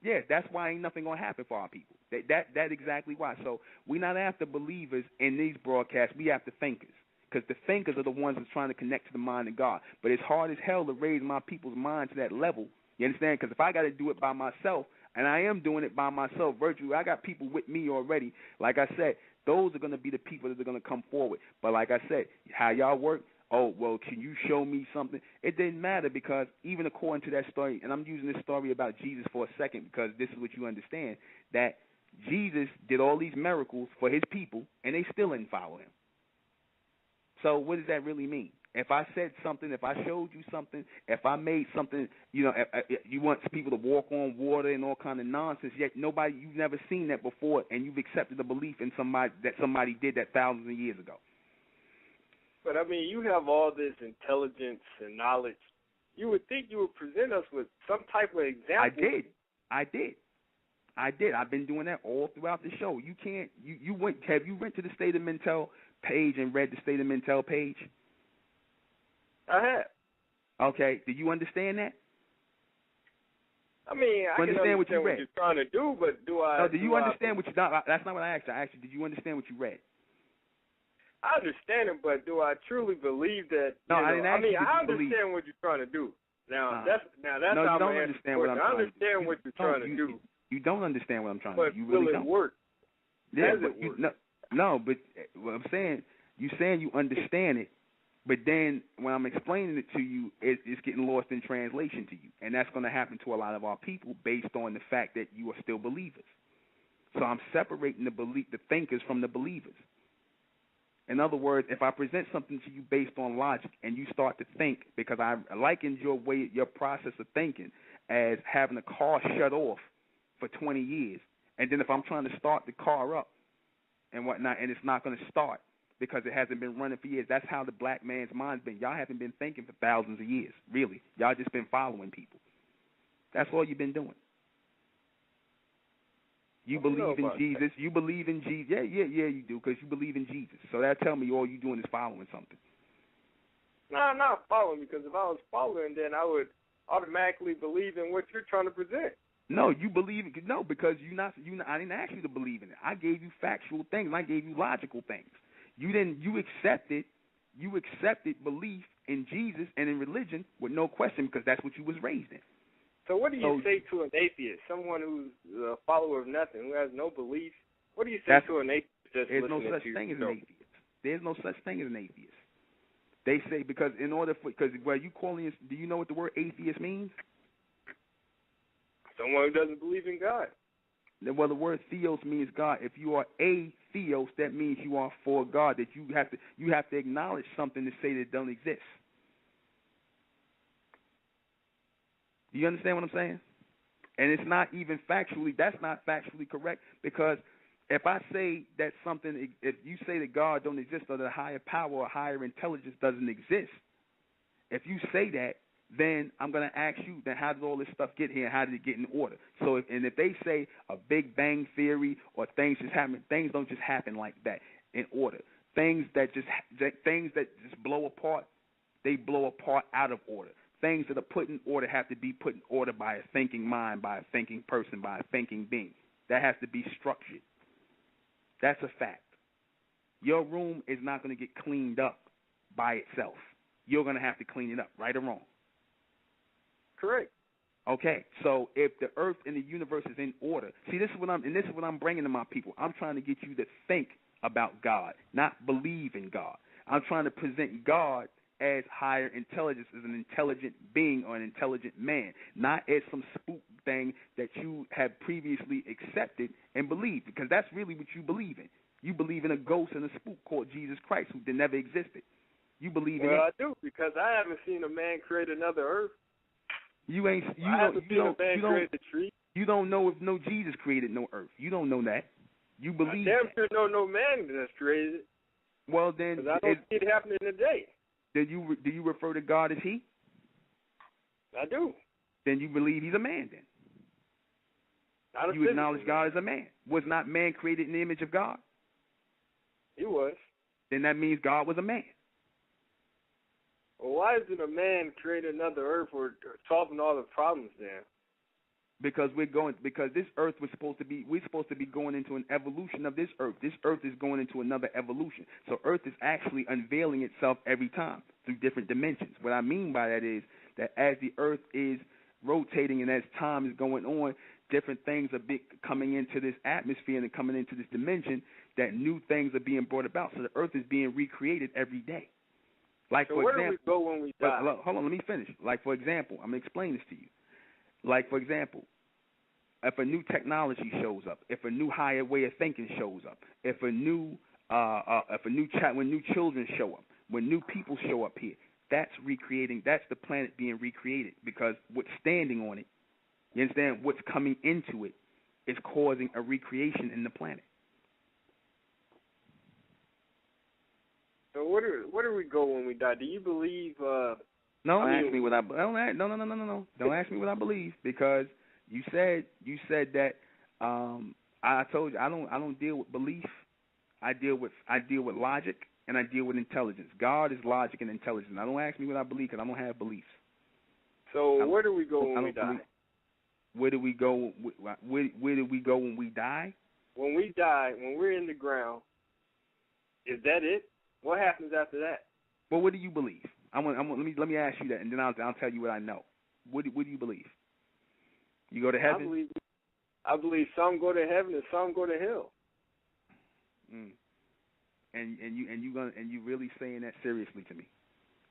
Yeah, that's why ain't nothing gonna happen for our people. That exactly why. So we not after believers in these broadcasts. We after thinkers. because the thinkers are the ones that's trying to connect to the mind of God. But it's hard as hell to raise my people's mind to that level. You understand? Because if I got to do it by myself, and I am doing it by myself virtually, I got people with me already. Like I said, those are going to be the people that are going to come forward. But like I said, how y'all work, oh, well, can you show me something? It didn't matter, because even according to that story, and I'm using this story about Jesus for a second because this is what you understand, that Jesus did all these miracles for his people, and they still didn't follow him. So what does that really mean? If I said something, if I showed you something, if I made something, you want people to walk on water and all kind of nonsense, yet you've never seen that before, and you've accepted the belief in somebody did that thousands of years ago. But, I mean, you have all this intelligence and knowledge. You would think you would present us with some type of example. I did. I've been doing that all throughout the show. You can't. Have you went to the State of Mentel page and read the State of Mentel page? I have. Okay. Do you understand that? I mean, I can understand what you're trying to do, but do I? No, do you understand what you? That's not what I asked you. I asked you, did you understand what you read? I understand it, but do I truly believe that? No, I didn't ask you. I understand what you're trying to do. That's no, how you don't understand what I'm trying to do. I understand what you're trying to do. You don't understand what I'm trying to do. You really will it work? Yeah, Does but it work? no, but what I'm saying, you understand it, but then when I'm explaining it to you, it's getting lost in translation to you, and that's going to happen to a lot of our people based on the fact that you are still believers. So I'm separating the thinkers from the believers. In other words, if I present something to you based on logic and you start to think, because I likened your process of thinking as having a car shut off for 20 years, and then if I'm trying to start the car up and whatnot, and it's not going to start because it hasn't been running for years, that's how the black man's mind's been. Y'all haven't been thinking for thousands of years, really. Y'all just been following people. That's all you've been doing. You believe in Jesus. You believe in Jesus. Yeah, you do, because you believe in Jesus. So that tell me all you doing is following something. No, I'm not following, because if I was following, then I would automatically believe in what you're trying to present. No, you believe it. No, because I didn't ask you to believe in it. I gave you factual things. I gave you logical things. You didn't. You accepted belief in Jesus and in religion with no question, because that's what you was raised in. So what do you say to an atheist, someone who's a follower of nothing, who has no belief? What do you say to an atheist just listening to you? There's no such thing as an atheist. There's no such thing as an atheist. They say because you calling, do you know what the word atheist means? Someone who doesn't believe in God. Well, the word theos means God. If you are a theos, that means you are for God. That you have to acknowledge something to say that it don't exist. Do you understand what I'm saying? And it's not even factually. That's not factually correct, because if I say that something, if you say that God don't exist, or that a higher power or higher intelligence doesn't exist, if you say that, then I'm going to ask you, then how did all this stuff get here? How did it get in order? So if they say a Big Bang theory or things just happen, things don't just happen like that in order. Things that just blow apart, they blow apart out of order. Things that are put in order have to be put in order by a thinking mind, by a thinking person, by a thinking being. That has to be structured. That's a fact. Your room is not going to get cleaned up by itself. You're going to have to clean it up, right or wrong? Correct. Okay, so if the earth and the universe is in order, see, this is what I'm bringing to my people. I'm trying to get you to think about God, not believe in God. I'm trying to present God as higher intelligence, as an intelligent being or an intelligent man, not as some spook thing that you have previously accepted and believed, because that's really what you believe in. You believe in a ghost and a spook called Jesus Christ, who never existed. You believe in it. Well, I do, because I haven't seen a man create another earth. You haven't seen a man create a tree. You don't know if no Jesus created no earth. You don't know that. You believe I damn sure know no man that's created it. Well, then, because I don't see it happening today. Do you refer to God as he? I do. Then you believe he's a man, then. You acknowledge God as a man. Was not man created in the image of God? He was. Then that means God was a man. Well, why isn't a man creating another earth or solving all the problems then? because this earth we're supposed to be going into an evolution of this earth. This earth is going into another evolution. So earth is actually unveiling itself every time through different dimensions. What I mean by that is that as the earth is rotating and as time is going on, different things are coming into this atmosphere and coming into this dimension, that new things are being brought about. So the earth is being recreated every day. Like, so for where example, do we go when we die? Hold on, let me finish. Like, for example, I'm going to explain this to you. Like, for example, if a new technology shows up, if a new higher way of thinking shows up, when new children show up, when new people show up here, that's the planet being recreated, because what's standing on it, you understand, what's coming into it is causing a recreation in the planet. So where do we go when we die? Do you believe? Don't ask me what I believe, because you said that I told you I don't deal with belief. I deal with logic, and I deal with intelligence. God is logic and intelligence. I don't ask me what I believe, because I don't have beliefs. So where do we go when we die? Where do we go? Where do we go when we die? When we die, when we're in the ground, is that it? What happens after that? Well, what do you believe? Let me ask you that, and then I'll tell you what I know. What do you believe? You go to heaven? I believe some go to heaven and some go to hell. And you really saying that seriously to me?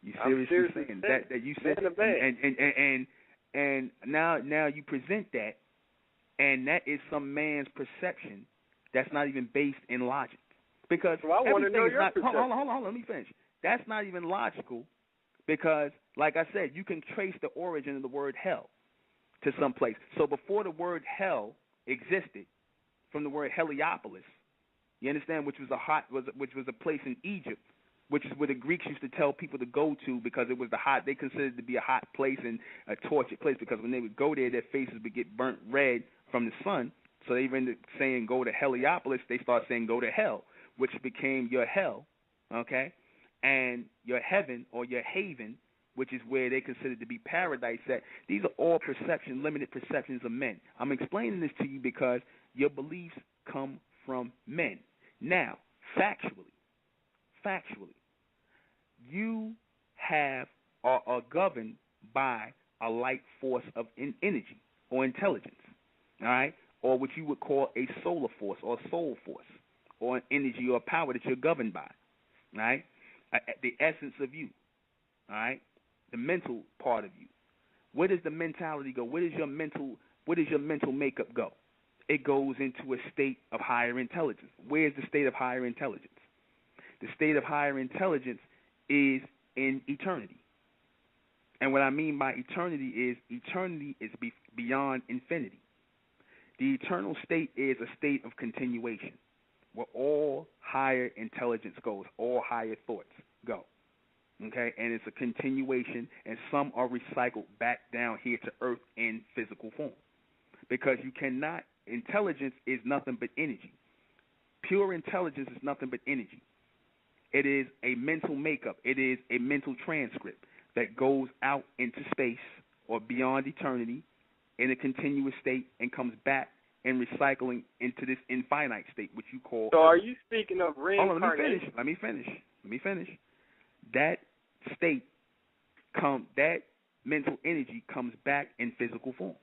You seriously saying that you said, and now you present that, and that is some man's perception that's not even based in logic. Because I want to know your perception. Hold on, let me finish. That's not even logical, because, like I said, you can trace the origin of the word hell to some place. So before the word hell existed, from the word Heliopolis, you understand, which was a place in Egypt, which is where the Greeks used to tell people to go to, because it was they considered it to be a hot place and a tortured place, because when they would go there, their faces would get burnt red from the sun. So they ended up saying go to Heliopolis. They started saying go to hell, which became your hell, okay, and your heaven or your haven, which is where they considered to be paradise. That these are all limited perceptions of men. I'm explaining this to you because your beliefs come from men. Now, factually, you are governed by a light force of energy or intelligence, all right, or what you would call a solar force or soul force, or an energy or power that you're governed by, right? The essence of you, all right? The mental part of you. Where does the mentality go? Where does your mental makeup go? It goes into a state of higher intelligence. Where is the state of higher intelligence? The state of higher intelligence is in eternity. And what I mean by eternity is beyond infinity. The eternal state is a state of continuation, where all higher intelligence goes, all higher thoughts go, okay? And it's a continuation, and some are recycled back down here to earth in physical form, because intelligence is nothing but energy. Pure intelligence is nothing but energy. It is a mental makeup. It is a mental transcript that goes out into space or beyond eternity in a continuous state and comes back and recycling into this infinite state, which you call. So are you speaking of reincarnation? Hold on, let me finish. That state that mental energy comes back in physical form.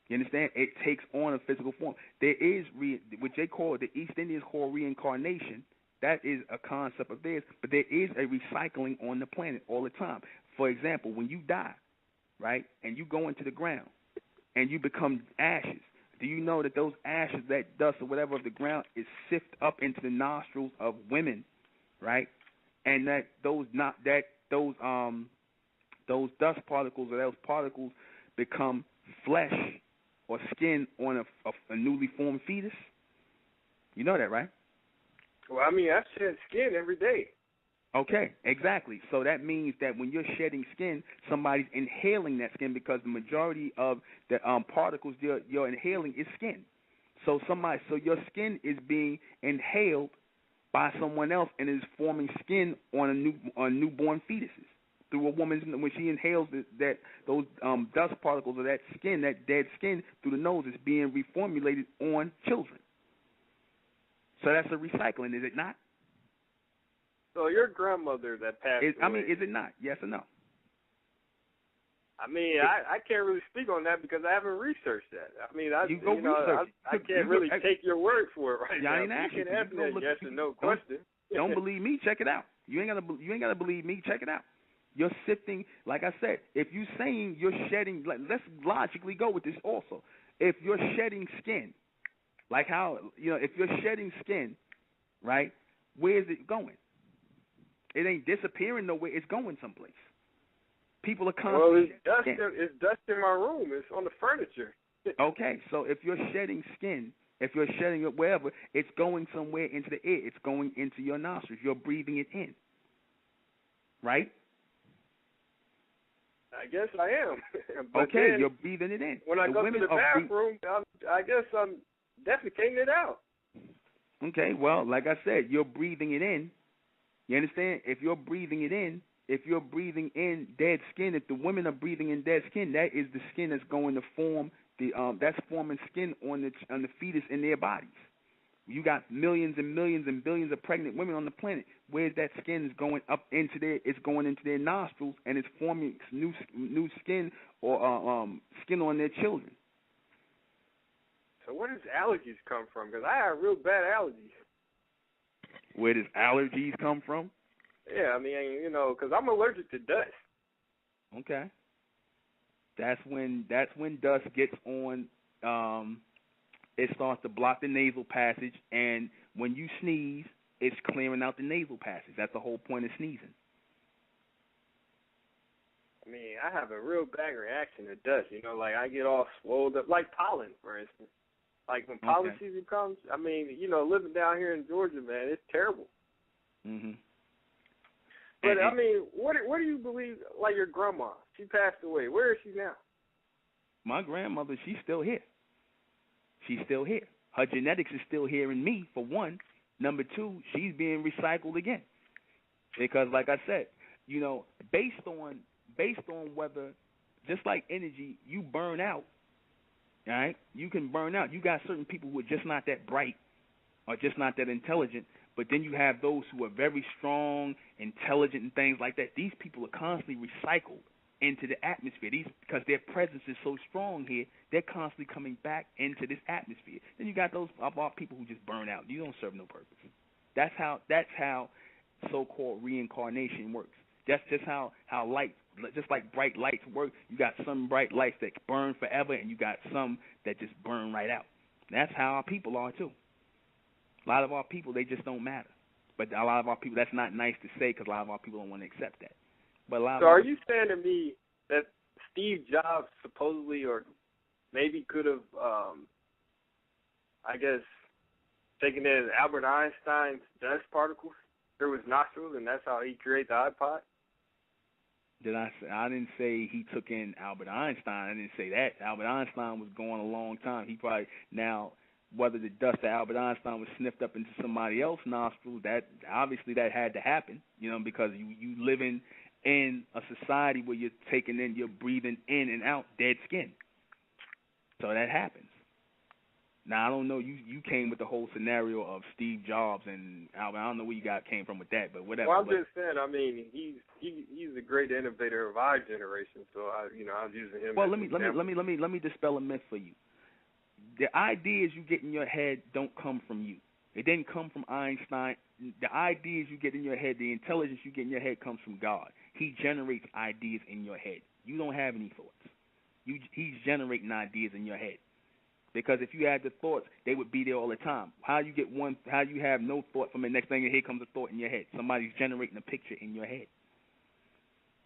You understand? It takes on a physical form. There is what they call, the East Indians call reincarnation. That is a concept of theirs, but there is a recycling on the planet all the time. For example, when you die, right, and you go into the ground and you become ashes, do you know that those ashes, that dust or whatever of the ground, is sifted up into the nostrils of women, right? And that those dust particles or those particles become flesh or skin on a newly formed fetus? You know that, right? Well, I mean, I shed skin every day. Okay, exactly. So that means that when you're shedding skin, somebody's inhaling that skin, because the majority of the particles you're inhaling is skin. So your skin is being inhaled by someone else and is forming skin on newborn fetuses. through a woman's when she inhales those dust particles of that skin, that dead skin through the nose, is being reformulated on children. So that's a recycling, is it not? So your grandmother that passed away. Is it not? Yes or no? I can't really speak on that because I haven't researched that. I can't really take your word for it right now. You can answer that yes or no question. Don't believe me? Check it out. You ain't gotta believe me. Check it out. You're sifting, like I said. If you're saying you're shedding, let's logically go with this also. If you're shedding skin, like how if you're shedding skin, right? Where is it going? It ain't disappearing nowhere. It's going someplace. People are constantly. Well, it's dust in my room. It's on the furniture. Okay, so if you're shedding skin, if you're shedding it wherever, it's going somewhere into the air. It's going into your nostrils. You're breathing it in, right? I guess I am. Okay, you're breathing it in. When I go to the bathroom, I guess I'm defecating it out. Okay, well, like I said, you're breathing it in. You understand? If you're breathing it in, if you're breathing in dead skin, if the women are breathing in dead skin, that is the skin that's going to form that's forming skin on the fetus in their bodies. You got millions and millions and billions of pregnant women on the planet. Where's that skin is going up into it's going into their nostrils, and it's forming new skin or skin on their children. So where does allergies come from? Because I have real bad allergies. Where does allergies come from? Yeah, because I'm allergic to dust. Okay. That's when dust gets on. It starts to block the nasal passage, and when you sneeze, it's clearing out the nasal passage. That's the whole point of sneezing. I have a real bad reaction to dust. Like I get all swelled up, like pollen, for instance. Like when pollen season comes, living down here in Georgia, man, it's terrible. Mhm. But what do you believe? Like your grandma, she passed away. Where is she now? My grandmother, she's still here. She's still here. Her genetics is still here in me, for one. Number two, she's being recycled again. Because, like I said, based on whether, just like energy, you burn out. All right, you can burn out. You got certain people who are just not that bright, or just not that intelligent. But then you have those who are very strong, intelligent, and things like that. These people are constantly recycled into the atmosphere. Because their presence is so strong here, they're constantly coming back into this atmosphere. Then you got those people who just burn out. You don't serve no purpose. That's how so-called reincarnation works. That's just how light, just like bright lights work. You got some bright lights that burn forever, and you got some that just burn right out. That's how our people are too. A lot of our people, they just don't matter. But a lot of our people, that's not nice to say because a lot of our people don't want to accept that. But are you saying to me that Steve Jobs supposedly or maybe could have, taken in Albert Einstein's dust particles through his nostrils, and that's how he created the iPod? I didn't say he took in Albert Einstein. I didn't say that. Albert Einstein was gone a long time. He probably now. Whether the dust of Albert Einstein was sniffed up into somebody else's nostrils, that obviously that had to happen, because you living in a society where you're breathing in and out dead skin. So that happens. Now I don't know. You came with the whole scenario of Steve Jobs and Albert. I don't know where you came from with that, but whatever. Well, I'm just saying. He's a great innovator of our generation. So I was using him. Well, let me dispel a myth for you. The ideas you get in your head don't come from you. It didn't come from Einstein. The ideas you get in your head, the intelligence you get in your head comes from God. He generates ideas in your head. You don't have any thoughts. He's generating ideas in your head. Because if you had the thoughts, they would be there all the time. How you have no thought from the next thing, and here comes a thought in your head. Somebody's generating a picture in your head.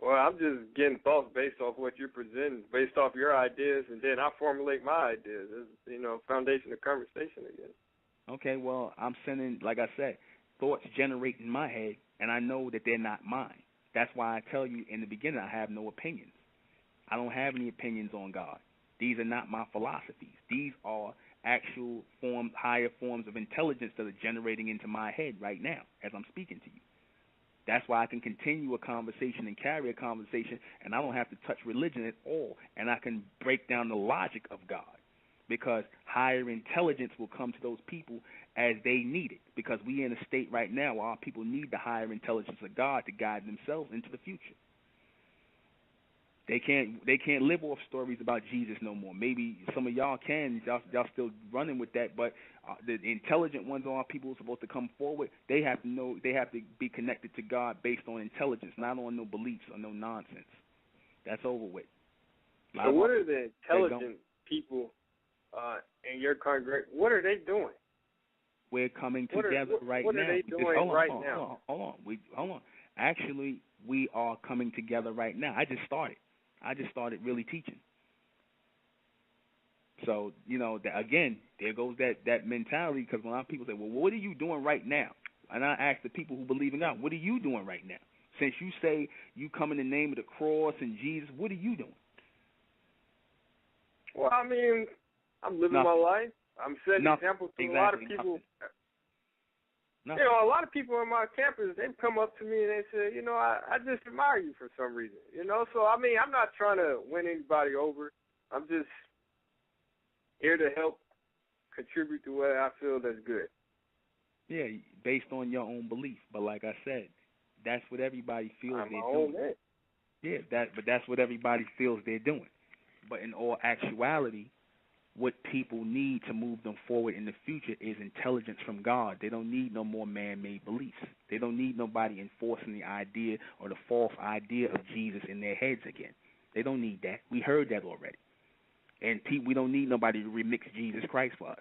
Well, I'm just getting thoughts based off what you're presenting, based off your ideas, and then I formulate my ideas. It's, foundation of conversation again. Okay, well, I'm sending, like I said, thoughts generate in my head, and I know that they're not mine. That's why I tell you in the beginning I have no opinions. I don't have any opinions on God. These are not my philosophies. These are actual higher forms of intelligence that are generating into my head right now as I'm speaking to you. That's why I can continue a conversation and carry a conversation, and I don't have to touch religion at all, and I can break down the logic of God, because higher intelligence will come to those people as they need it, because we in a state right now where our people need the higher intelligence of God to guide themselves into the future. They can't live off stories about Jesus no more. Maybe some of y'all can. Y'all still running with that, but the intelligent ones of our people are supposed to come forward. They have to know. They have to be connected to God based on intelligence, not on no beliefs or no nonsense. That's over with. So what are the intelligent people in your congregation? What are they doing? We're coming together right now. What are they doing now? Hold on. Actually, we are coming together right now. I just started really teaching. So, again, there goes that mentality, because when a lot of people say, well, what are you doing right now? And I ask the people who believe in God, what are you doing right now? Since you say you come in the name of the cross and Jesus, what are you doing? Well, I mean, I'm living my life. I'm setting examples to a lot of people. Nothing. A lot of people on my campus, they've come up to me and they say, I just admire you for some reason. So, I mean, I'm not trying to win anybody over. I'm just here to help contribute to what I feel that's good. Yeah, based on your own belief. But like I said, that's what everybody feels I'm they're my doing. own man. Yeah, but that's what everybody feels they're doing. But in all actuality, what people need to move them forward in the future is intelligence from God. They don't need no more man-made beliefs. They don't need nobody enforcing the idea or the false idea of Jesus in their heads again. They don't need that. We heard that already. And we don't need nobody to remix Jesus Christ for us.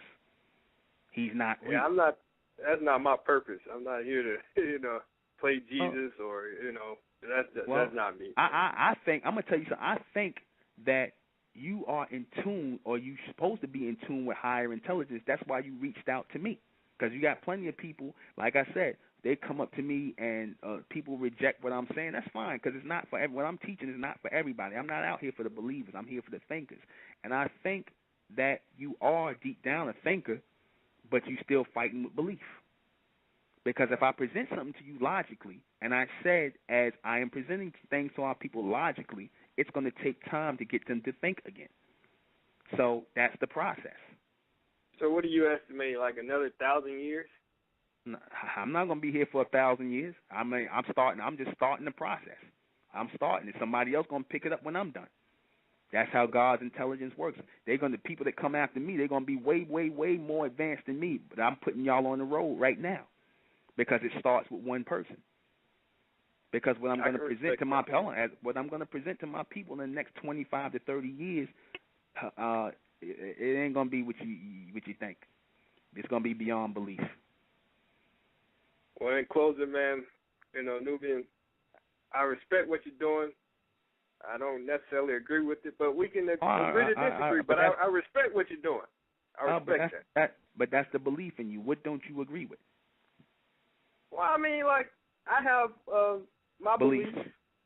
He's not real. Yeah, I'm not. That's not my purpose. I'm not here to, play Jesus or, that's not me. I think, I'm going to tell you something. I think that you are in tune, or you're supposed to be in tune with higher intelligence. That's why you reached out to me, because you got plenty of people, like I said, they come up to me and people reject what I'm saying. That's fine, because it's not for everyone. What I'm teaching is not for everybody. I'm not out here for the believers. I'm here for the thinkers. And I think that you are deep down a thinker, but you still fighting with belief. Because if I present something to you logically, and I said as I am presenting things to our people logically, it's going to take time to get them to think again. So that's the process. So what do you estimate, like another 1,000 years? I'm not going to be here for 1,000 years. I'm just starting the process. I'm starting it. Somebody else going to pick it up when I'm done. That's how God's intelligence works. The people that come after me, they're going to be way, way, way more advanced than me. But I'm putting y'all on the road right now, because it starts with one person. Because what I'm going to present to my people in the next 25 to 30 years, it ain't going to be what you think. It's going to be beyond belief. Well, in closing, man, Nubian, I respect what you're doing. I don't necessarily agree with it, but we can agree to disagree. But I respect what you're doing. I respect that. But that's the belief in you. What don't you agree with? Well, I mean, like, I have my beliefs.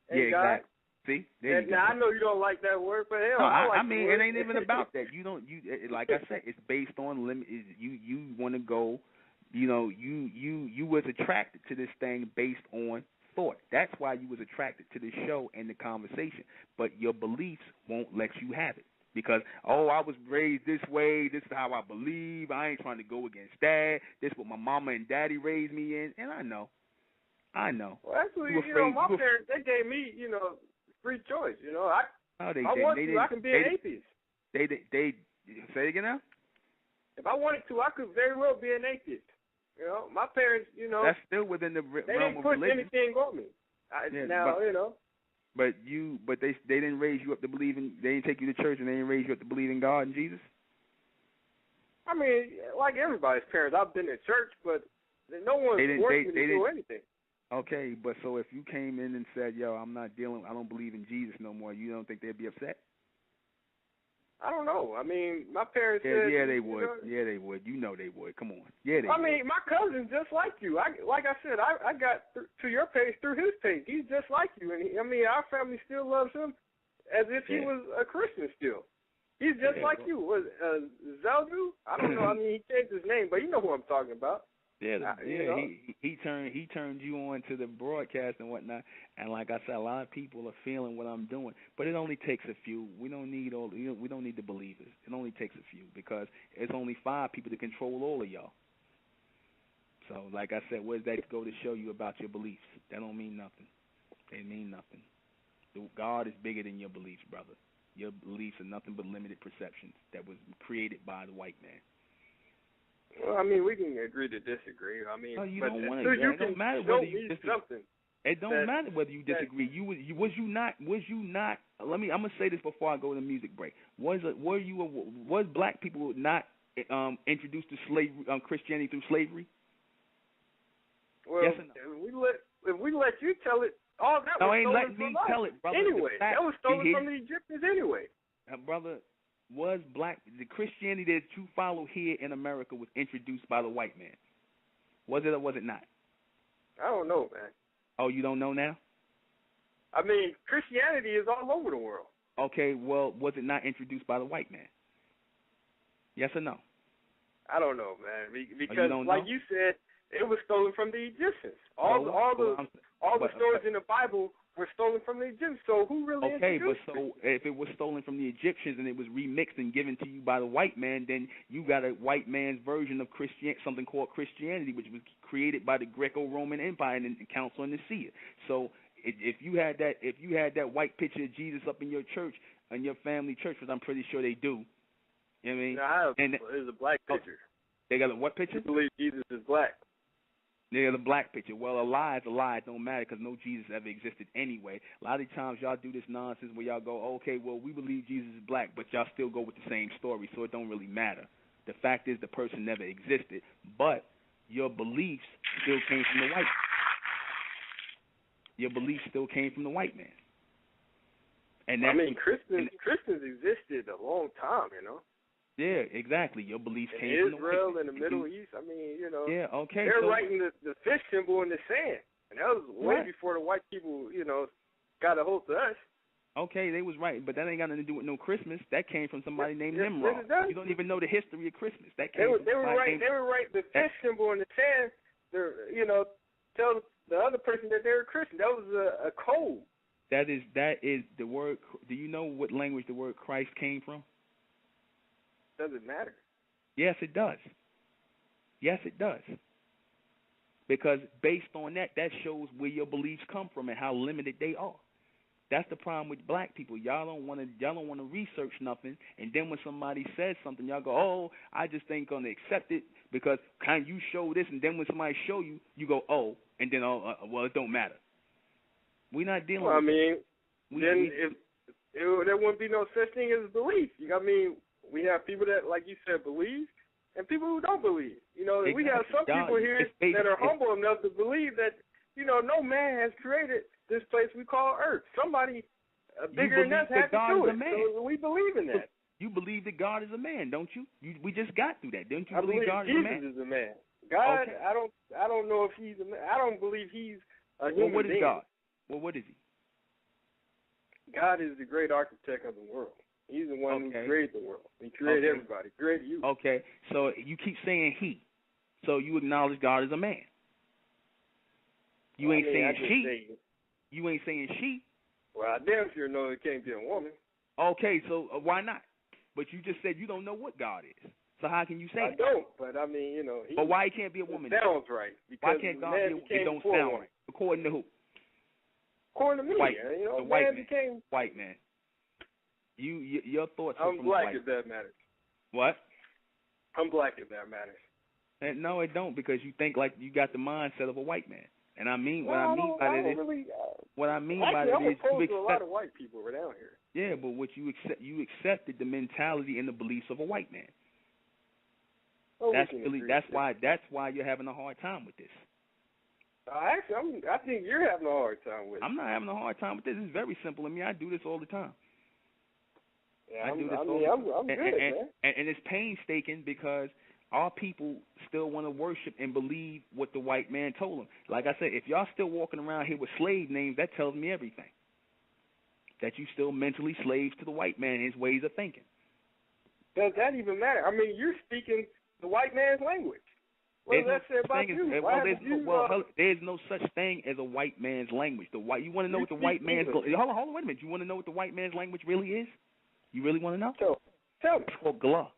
Yeah, God. exactly. See, there you go. Now I know you don't like that word, but hell, no, I like I mean, the word. it ain't even about that. Like I said, it's based on limit. You want to go. You was attracted to this thing based on thought. That's why you was attracted to the show and the conversation. But your beliefs won't let you have it. Because, I was raised this way, this is how I believe, I ain't trying to go against that, this is what my mama and daddy raised me in, and I know. Well, actually, my parents, they gave me, free choice, I can be an atheist. They say it again now? If I wanted to, I could very well be an atheist. My parents, that's still within the realm of religion. They didn't push anything on me. But they didn't raise you up to believe in. They didn't take you to church, and they didn't raise you up to believe in God and Jesus. I mean, like everybody's parents, I've been to church, but no one's forced me to do anything. Okay, but so if you came in and said, "Yo, I don't believe in Jesus no more," you don't think they'd be upset? I don't know. I mean, my parents said... Yeah, they would. Yeah, they would. You know they would. Come on. Yeah, they would. I mean, my cousin's just like you. Like I said, I got to your page through his page. He's just like you. And our family still loves him as if he was a Christian still. He's just like you. Was Zeldu? I don't know. I mean, he changed his name, but you know who I'm talking about. Yeah, You know? he turned you on to the broadcast and whatnot, and like I said, a lot of people are feeling what I'm doing, but it only takes a few. We don't need we don't need the believers. It only takes a few because it's only 5 people to control all of y'all. So, like I said, where's that go to show you about your beliefs? That don't mean nothing. They mean nothing. God is bigger than your beliefs, brother. Your beliefs are nothing but limited perceptions that was created by the white man. Well, I mean, we can agree to disagree. I mean, No, you but don't want so to. you It don't can matter show whether you me disagree. something. It don't matter whether you disagree. Was you not? I'm gonna say this before I go to music break. Was black people not introduced to slavery, Christianity through slavery? Well, yes or no? if we let you tell it, all that was stolen from us. Tell it, brother. Anyway, that was stolen from the Egyptians anyway. Brother, was the Christianity that you follow here in America was introduced by the white man? Was it or was it not? I don't know, man. Oh, you don't know now? I mean, Christianity is all over the world. Okay, well, was it not introduced by the white man? Yes or no? I don't know, man. Because, you said, it was stolen from the Egyptians. All the stories in the Bible were stolen from the Egyptians. So who really introduced it? So if it was stolen from the Egyptians and it was remixed and given to you by the white man, then you got a white man's version of something called Christianity, which was created by the Greco-Roman Empire and the Council of Nicaea. So if you had that white picture of Jesus up in your church, in your family church, which I'm pretty sure they do. You know what I mean? No, it's a black picture. They got a what picture? I believe Jesus is black. Yeah, the black picture. Well, a lie is a lie. It don't matter because no Jesus ever existed anyway. A lot of times y'all do this nonsense where y'all go, okay, well, we believe Jesus is black, but y'all still go with the same story, so it don't really matter. The fact is the person never existed, but your beliefs still came from the white man. Your beliefs still came from the white man. And that's Christians existed a long time, you know. Yeah, exactly. Your beliefs came from the Israel and the Middle East. I mean, you know. Yeah, okay. They're writing the fish symbol in the sand, and that was way before the white people, you know, got a hold of us. Okay, they was right, but that ain't got nothing to do with no Christmas. That came from somebody named Nimrod. You don't even know the history of Christmas. That came they were right. The fish symbol in the sand. You know, tell the other person that they were Christian. That was a code. That is the word. Do you know what language the word Christ came from? Doesn't matter. Yes, it does. Yes, it does. Because based on that shows where your beliefs come from and how limited they are. That's the problem with black people. Y'all don't want to research nothing, and then when somebody says something, y'all go, "Oh, I just ain't gonna accept it because can you show this?" And then when somebody show you, you go, "Oh," and then well, it don't matter. We're not dealing. Well, I mean, there wouldn't be no such thing as belief. I mean, we have people that, like you said, believe, and people who don't believe. You know, we have some people here that are humble enough to believe that, you know, no man has created this place we call Earth. Somebody bigger than us had to do it. So we believe in that. You believe that God is a man, don't you? We just got through that. Don't you believe God Jesus is a man? is a man. God, okay. I don't know if he's a man. I don't believe he's a human being. What is God? Well, what is he? God is the great architect of the world. He's the one who created the world. He created everybody. He created you. Okay, so you keep saying he. So you acknowledge God is a man. You ain't saying she. You ain't saying she. Well, I damn sure know it can't be a woman. Okay, so why not? But you just said you don't know what God is. So how can you say I don't, but I mean, you know. But why it can't be a woman? It sounds right. Why can't God be a woman? It don't sound right. According to who? According to me, you know, the white man became white man. Your thoughts are I'm from black white. if that matters. What? I'm black if that matters. And no, it don't, because you think like you got the mindset of a white man. And I mean, what I mean mean by it is you accept. A lot of white people around here. Yeah, but what you accepted the mentality and the beliefs of a white man. Well, that's why you're having a hard time with this. Actually, I think you're having a hard time with it. I'm not having a hard time with this. It's very simple. I mean, I do this all the time. Yeah, I'm good, man. And it's painstaking because our people still want to worship and believe what the white man told them. Like I said, if y'all still walking around here with slave names, that tells me everything. That you still mentally slaves to the white man and his ways of thinking. Does that even matter? I mean, you're speaking the white man's language. What does that say about you? There's no such thing as a white man's language. You want to know what the white man's hold on, wait a minute. You want to know what the white man's language really is? You really want to know? Tell me. It's called glah.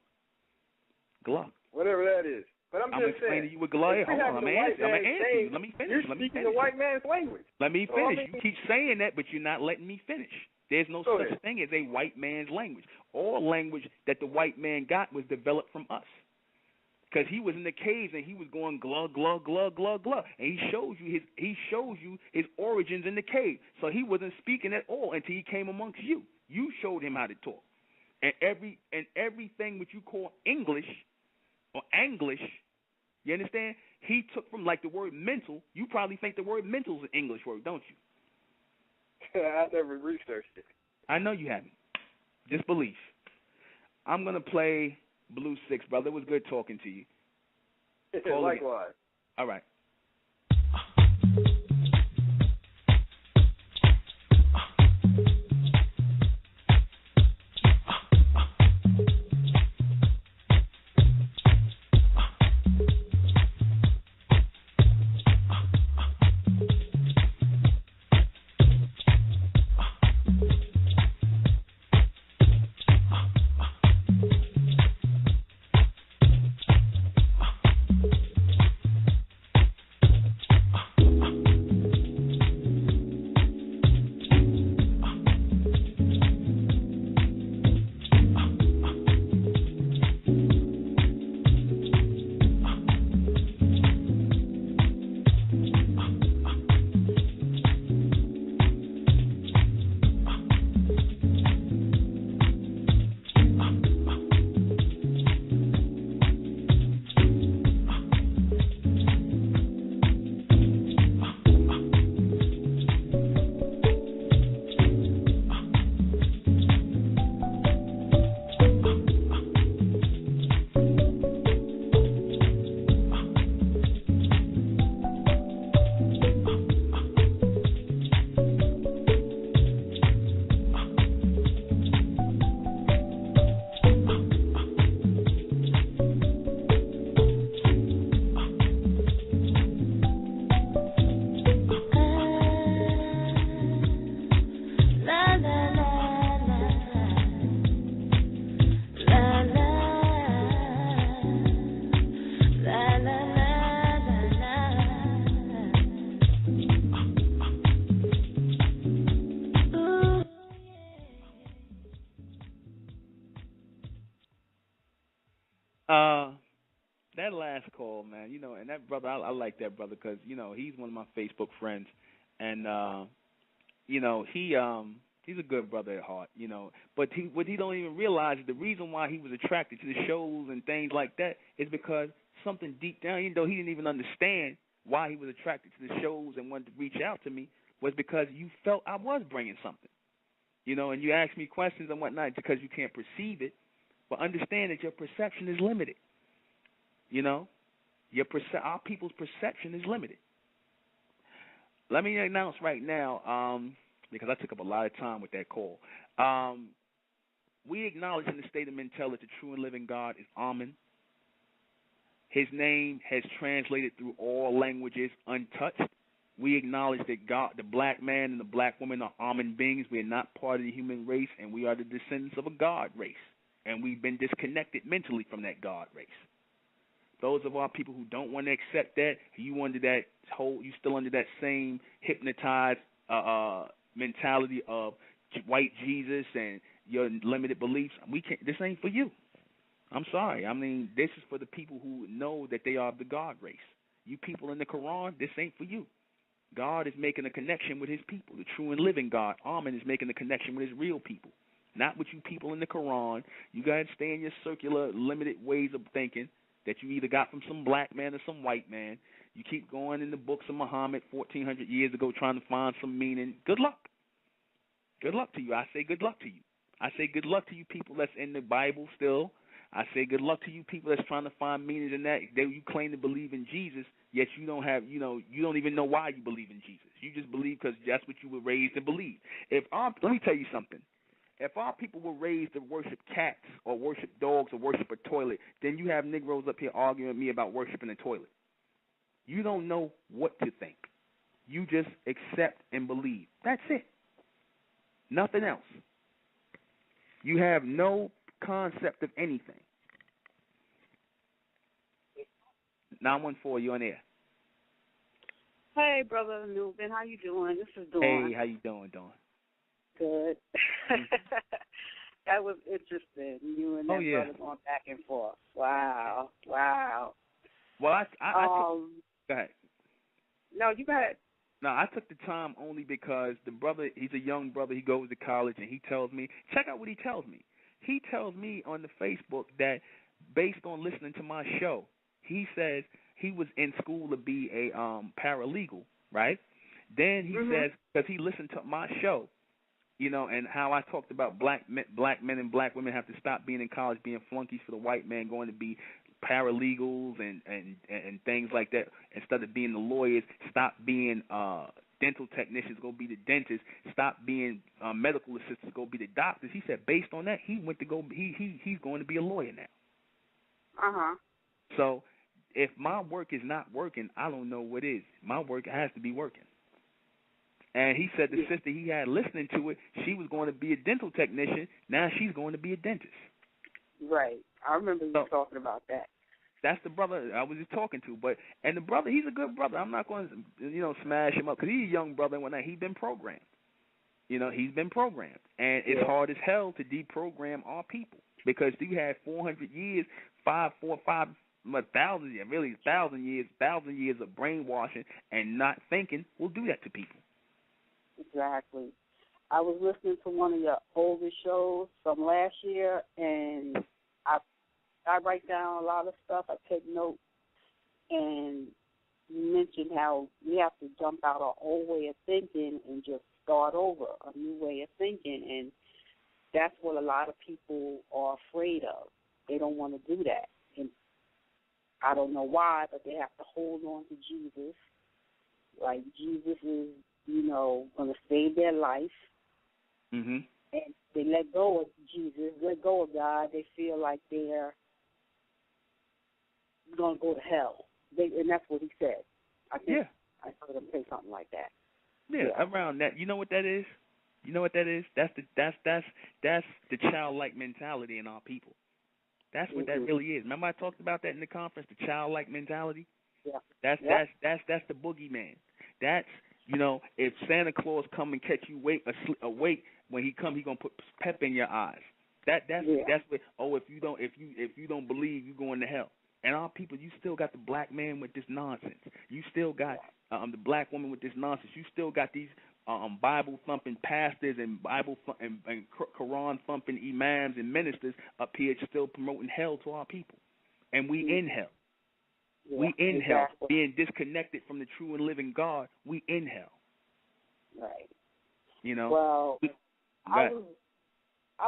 Glah. Whatever that is. But I'm just saying. To you what glah is. Hold on, I'm gonna answer you. Let me finish. You're speaking the white man's language. Let me finish. You keep saying that, but you're not letting me finish. There's no such thing as a white man's language. All language that the white man got was developed from us. Because he was in the caves and he was going glug glug glug glug glug, and he shows you his origins in the cave. So he wasn't speaking at all until he came amongst you. You showed him how to talk, and everything which you call English or Anglish, you understand? He took from like the word mental. You probably think the word mental is an English word, don't you? I never researched it. I know you haven't. Just belief. I'm gonna play Blue 6, brother. It was good talking to you. Likewise. All right. That last call, man, and that brother, I like that brother because, he's one of my Facebook friends, and, he's a good brother at heart, but what he don't even realize is the reason why he was attracted to the shows and things like that is because something deep down, even though he didn't even understand why he was attracted to the shows and wanted to reach out to me, was because you felt I was bringing something, and you asked me questions and whatnot because you can't perceive it, but understand that your perception is limited. Our people's perception is limited. Let me announce right now, because I took up a lot of time with that call. We acknowledge in the state of MENTELLECT the true and living God is Amen. His name has translated through all languages untouched. We acknowledge that God, the black man and the black woman are Amen beings. We are not part of the human race, and we are the descendants of a God race. And we've been disconnected mentally from that God race. Those of our people who don't want to accept that, you still under that same hypnotized mentality of white Jesus and your limited beliefs. This ain't for you. I'm sorry. I mean, this is for the people who know that they are the God race. You people in the Quran, this ain't for you. God is making a connection with his people. The true and living God, Amen, is making a connection with his real people. Not with you people in the Quran. You got to stay in your circular, limited ways of thinking that you either got from some black man or some white man. You keep going in the books of Muhammad 1,400 years ago trying to find some meaning. Good luck. Good luck to you. I say good luck to you. I say good luck to you people that's in the Bible still. I say good luck to you people that's trying to find meanings in that. You claim to believe in Jesus, yet you don't have, you don't even know why you believe in Jesus. You just believe because that's what you were raised to believe. Let me tell you something. If our people were raised to worship cats or worship dogs or worship a toilet, then you have Negroes up here arguing with me about worshiping a toilet. You don't know what to think. You just accept and believe. That's it. Nothing else. You have no concept of anything. 914, you on air. Hey, Brother Newman, how you doing? This is Dawn. Hey, how you doing, Dawn? Good. That was interesting. You and that brother going back and forth. Wow. Well, I go ahead. No, you go ahead. No, I took the time only because the brother, he's a young brother. He goes to college, and he tells me, check out what he tells me. He tells me on the Facebook that based on listening to my show, he says he was in school to be a paralegal, right? Then he says, because he listened to my show, you know, and how I talked about black men and black women have to stop being in college, being flunkies for the white man, going to be paralegals and things like that. Instead of being the lawyers, stop being dental technicians, go be the dentists. Stop being medical assistants, go be the doctors. He said based on that, he went to go. He's going to be a lawyer now. So if my work is not working, I don't know what is. My work has to be working. And he said the sister he had listening to it, she was going to be a dental technician. Now she's going to be a dentist. Right. I remember you talking about that. That's the brother I was just talking to. And the brother, he's a good brother. I'm not going to, smash him up because he's a young brother and whatnot. He's been programmed. He's been programmed. And it's hard as hell to deprogram our people because you had 400 years, 1,000 years of brainwashing and not thinking will do that to people. Exactly. I was listening to one of your older shows from last year, and I write down a lot of stuff. I take notes, and you mentioned how we have to dump out our old way of thinking and just start over, a new way of thinking, and that's what a lot of people are afraid of. They don't want to do that, and I don't know why, but they have to hold on to Jesus. Like Jesus is, going to save their life. Mm-hmm. And they let go of Jesus, let go of God. They feel like they're going to go to hell. And that's what he said. I think I heard him say something like that. Yeah, around that. You know what that is? That's the childlike mentality in our people. That's what that really is. Remember I talked about that in the conference, the childlike mentality? Yeah. That's the boogeyman. That's, if Santa Claus come and catch you awake when he come, he gonna put pep in your eyes. That's what. If you don't believe, you going to hell. And our people, you still got the black man with this nonsense. You still got the black woman with this nonsense. You still got these Bible thumping pastors and and Quran thumping imams and ministers up here still promoting hell to our people, and we in hell. Yeah, we in hell, being disconnected from the true and living God. We in hell. Right. Well, I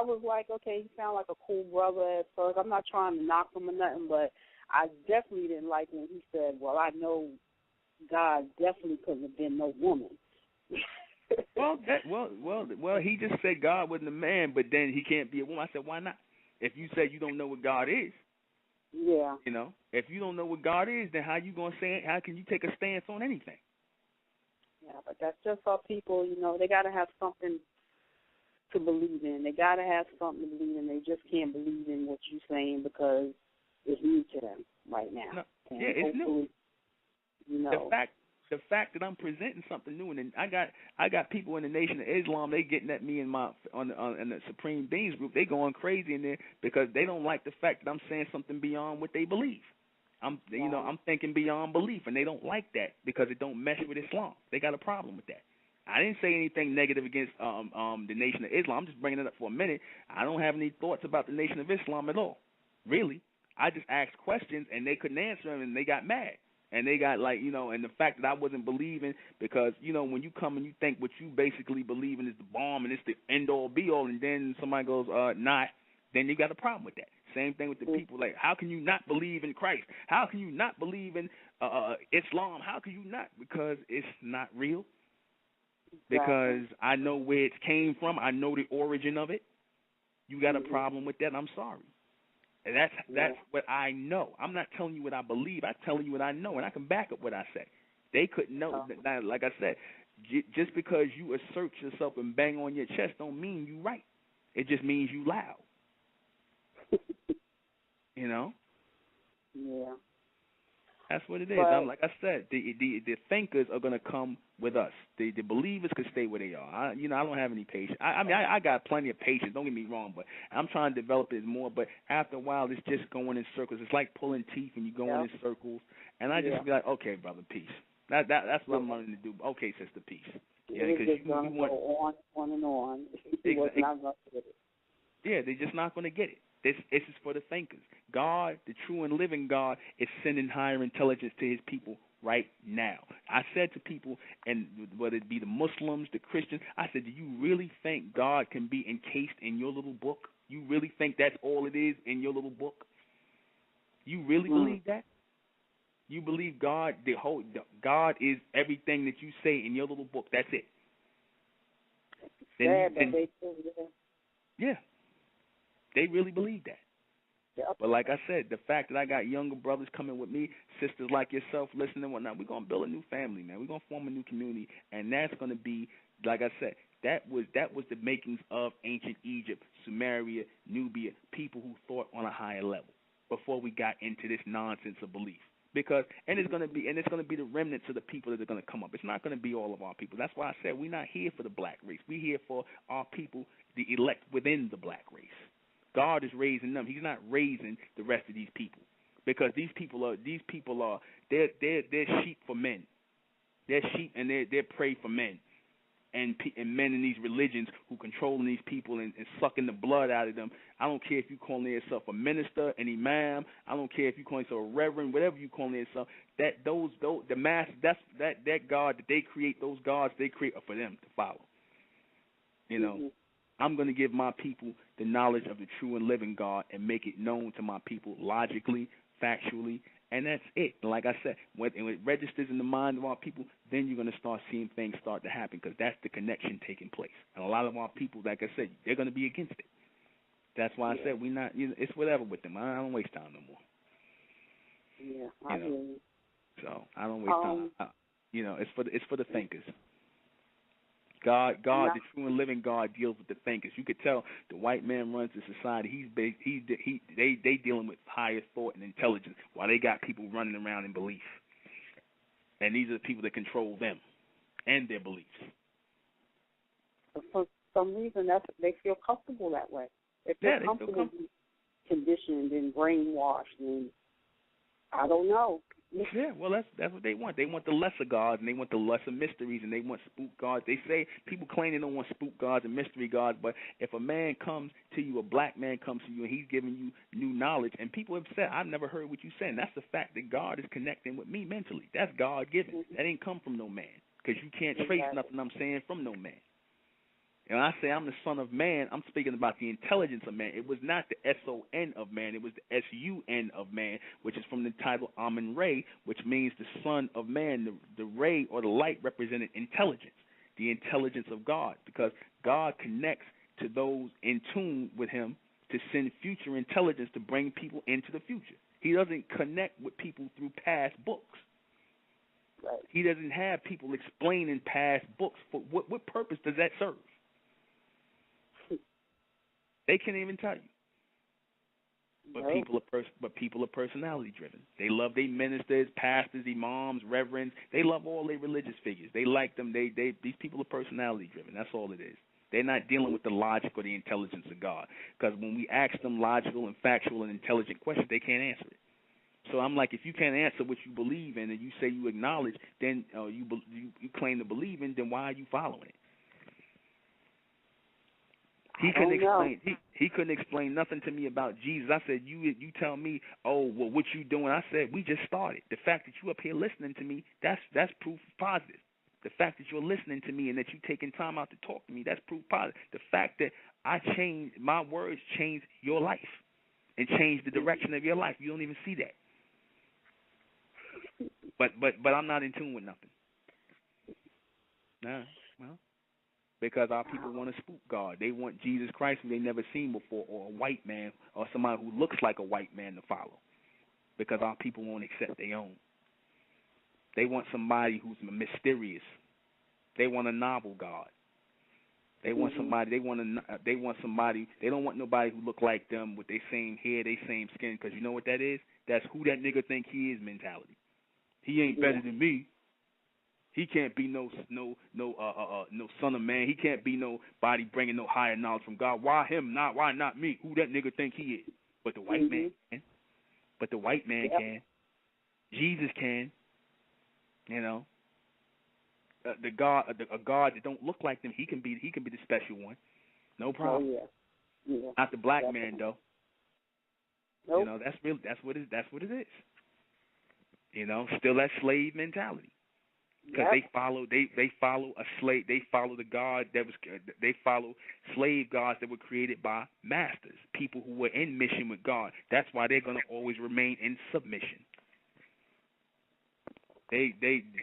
was like, okay, he sounded like a cool brother at first. I'm not trying to knock him or nothing, but I definitely didn't like when he said, well, I know God definitely couldn't have been no woman. Well, he just said God wasn't a man, but then he can't be a woman. I said, why not? If you say you don't know what God is, if you don't know what God is, then how you gonna say it? How can you take a stance on anything? Yeah, but that's just our people. They got to have something to believe in. They got to have something to believe in. They just can't believe in what you're saying because it's new to them right now. No. Yeah, it's new. The fact that I'm presenting something new, and I got people in the Nation of Islam. They getting at me in the Supreme Beings group. They going crazy in there because they don't like the fact that I'm saying something beyond what they believe. I'm thinking beyond belief, and they don't like that because it don't mesh with Islam. They got a problem with that. I didn't say anything negative against the Nation of Islam. I'm just bringing it up for a minute. I don't have any thoughts about the Nation of Islam at all, really. I just asked questions, and they couldn't answer them, and they got mad. And they got and the fact that I wasn't believing because, when you come and you think what you basically believe in is the bomb and it's the end-all, be-all, and then somebody goes, not, then you got a problem with that. Same thing with the people. Like, how can you not believe in Christ? How can you not believe in Islam? How can you not? Because it's not real. Because I know where it came from. I know the origin of it. You got a problem with that, I'm sorry. That's what I know. I'm not telling you what I believe. I'm telling you what I know, and I can back up what I say. They couldn't know. Now, like I said, just because you assert yourself and bang on your chest don't mean you right. It just means you loud. You know? Yeah. That's what it is. But, Like I said, the thinkers are gonna come with us. The believers could stay where they are. I don't have any patience. I got plenty of patience. Don't get me wrong, but I'm trying to develop it more. But after a while, it's just going in circles. It's like pulling teeth, and you going in circles. And I just be like, okay, brother, peace. That's what I'm learning to do. Okay, sister, peace. Yeah, because you want go on and on. He was not going to get it. Yeah, they're just not going to get it. This is for the thinkers. God, the true and living God, is sending higher intelligence to his people right now. I said to people, and whether it be the Muslims, the Christians, I said, do you really think God can be encased in your little book? You really think that's all it is in your little book? You really believe that? You believe God, God is everything that you say in your little book. That's it. Yeah. They really believe that. Yep. But like I said, the fact that I got younger brothers coming with me, sisters like yourself listening and whatnot, we're going to build a new family, man. We're going to form a new community, and that's going to be, like I said, that was the makings of ancient Egypt, Sumeria, Nubia, people who thought on a higher level before we got into this nonsense of belief. Because it's going to be the remnants of the people that are going to come up. It's not going to be all of our people. That's why I said we're not here for the black race. We're here for our people, the elect within the black race. God is raising them. He's not raising the rest of these people, because these people are they're sheep for men. They're sheep and they're prey for men, and men in these religions who controlling these people and sucking the blood out of them. I don't care if you calling yourself a minister, an imam. I don't care if you calling yourself a reverend, whatever you calling yourself. That God that they create, those gods they create are for them to follow. You know. I'm going to give my people the knowledge of the true and living God and make it known to my people logically, factually, and that's it. And like I said, when it registers in the mind of our people, then you're going to start seeing things start to happen, because that's the connection taking place. And a lot of our people, like I said, they're going to be against it. That's why I said we're not. It's whatever with them. I don't waste time no more. Yeah, I do. So I don't waste time. It's for the thinkers. God, the true and living God, deals with the thinkers. You could tell the white man runs the society. They dealing with higher thought and intelligence, while they got people running around in belief. And these are the people that control them and their beliefs. For some reason, they feel comfortable that way. They feel comfortable being conditioned and brainwashed, and I don't know. Yeah, well, that's what they want. They want the lesser gods, and they want the lesser mysteries, and they want spook gods. They say, people claim they don't want spook gods and mystery gods, but if a man comes to you, a black man comes to you, and he's giving you new knowledge, and people have said, I've never heard what you're saying. That's the fact that God is connecting with me mentally. That's God-given. That ain't come from no man, because you can't trace nothing I'm saying from no man. And when I say I'm the son of man, I'm speaking about the intelligence of man. It was not the S-O-N of man. It was the S-U-N of man, which is from the title Amun Re, which means the son of man. The ray or the light represented intelligence, the intelligence of God, because God connects to those in tune with him to send future intelligence to bring people into the future. He doesn't connect with people through past books. Right. He doesn't have people explaining past books. For what purpose does that serve? They can't even tell you. But people are personality driven. They love their ministers, pastors, imams, reverends. They love all their religious figures. They like them. These people are personality driven. That's all it is. They're not dealing with the logic or the intelligence of God. Because when we ask them logical and factual and intelligent questions, they can't answer it. So I'm like, if you can't answer what you believe in and you say you acknowledge, then you claim to believe in, then why are you following it? He couldn't explain nothing to me about Jesus. I said, you tell me, what you doing? I said, we just started. The fact that you up here listening to me, that's proof positive. The fact that you're listening to me and that you taking time out to talk to me, that's proof positive. The fact that my words changed your life and changed the direction of your life. You don't even see that. But I'm not in tune with nothing. Nah, well. because our people want to spook God. They want Jesus Christ who they never seen before, or a white man, or somebody who looks like a white man to follow, because our people won't accept their own. They want somebody who's mysterious. They want a novel God. They want somebody. They want somebody. They don't want nobody who look like them with their same hair, their same skin. Because you know what that is? That's who that nigga think he is mentality. He ain't better than me. He can't be no son of man. He can't be nobody bringing no higher knowledge from God. Why him? Why not me? Who that nigga think he is? But the white man can. But the white man can. Jesus can. You know. A God that don't look like them, he can be the special one, no problem. Not the black man though. Nope. You know, that's what it is. You know, still that slave mentality, because they follow a slave. They follow the God they follow slave gods that were created by masters, people who were in mission with God. That's why they're gonna always remain in submission.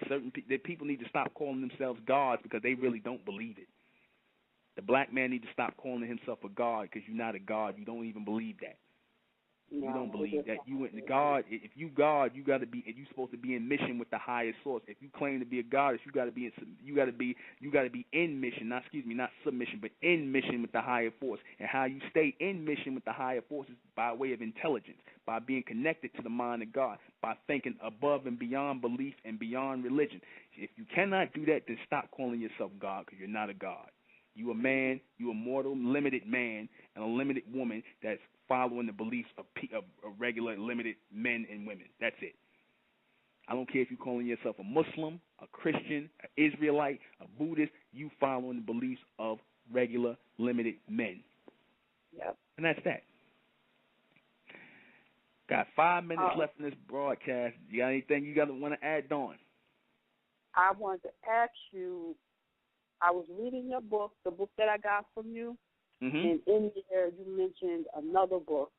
Certain people need to stop calling themselves gods because they really don't believe it. The black man needs to stop calling himself a god because you're not a god. You don't even believe that. You don't believe that. You the God. If you God, you got to be. You're supposed to be in mission with the highest source. If you claim to be a goddess, you got to be in mission. Not submission, but in mission with the higher force. And how you stay in mission with the higher force is by way of intelligence, by being connected to the mind of God, by thinking above and beyond belief and beyond religion. If you cannot do that, then stop calling yourself God, because you're not a God. You a man, you a mortal, limited man, and a limited woman that's following the beliefs of regular, limited men and women. That's it. I don't care if you're calling yourself a Muslim, a Christian, an Israelite, a Buddhist. You following the beliefs of regular, limited men. Yep. And that's that. Got 5 minutes left in this broadcast. You got anything you want to add on? I wanted to ask you, I was reading your book, the book that I got from you, and in there you mentioned another book,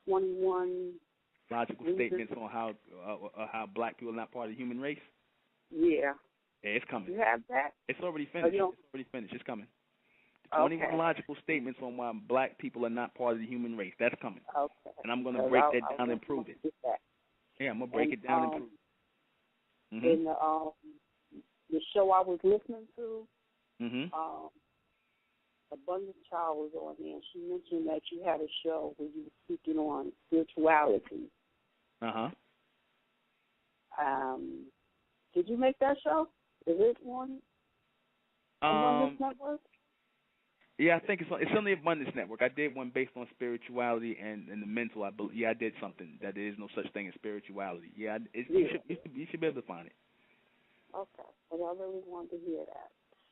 21 Logical Statements on how black people are not part of the human race. Yeah. Yeah, it's coming. You have that? It's already finished. It's coming. 21 logical statements on why black people are not part of the human race. That's coming. Okay. And I'm going to break that down and prove it. Yeah, I'm going to break it down and prove it. In the show I was listening to, Abundant Child was on there, and she mentioned that you had a show where you were speaking on spirituality. Did you make that show? Is it on Abundance Network? Yeah, I think it's on the Abundance Network. I did one based on spirituality and the mental. I believe. Yeah, I did something that there is no such thing as spirituality. Yeah, you should be able to find it. Okay, well, I really wanted to hear that.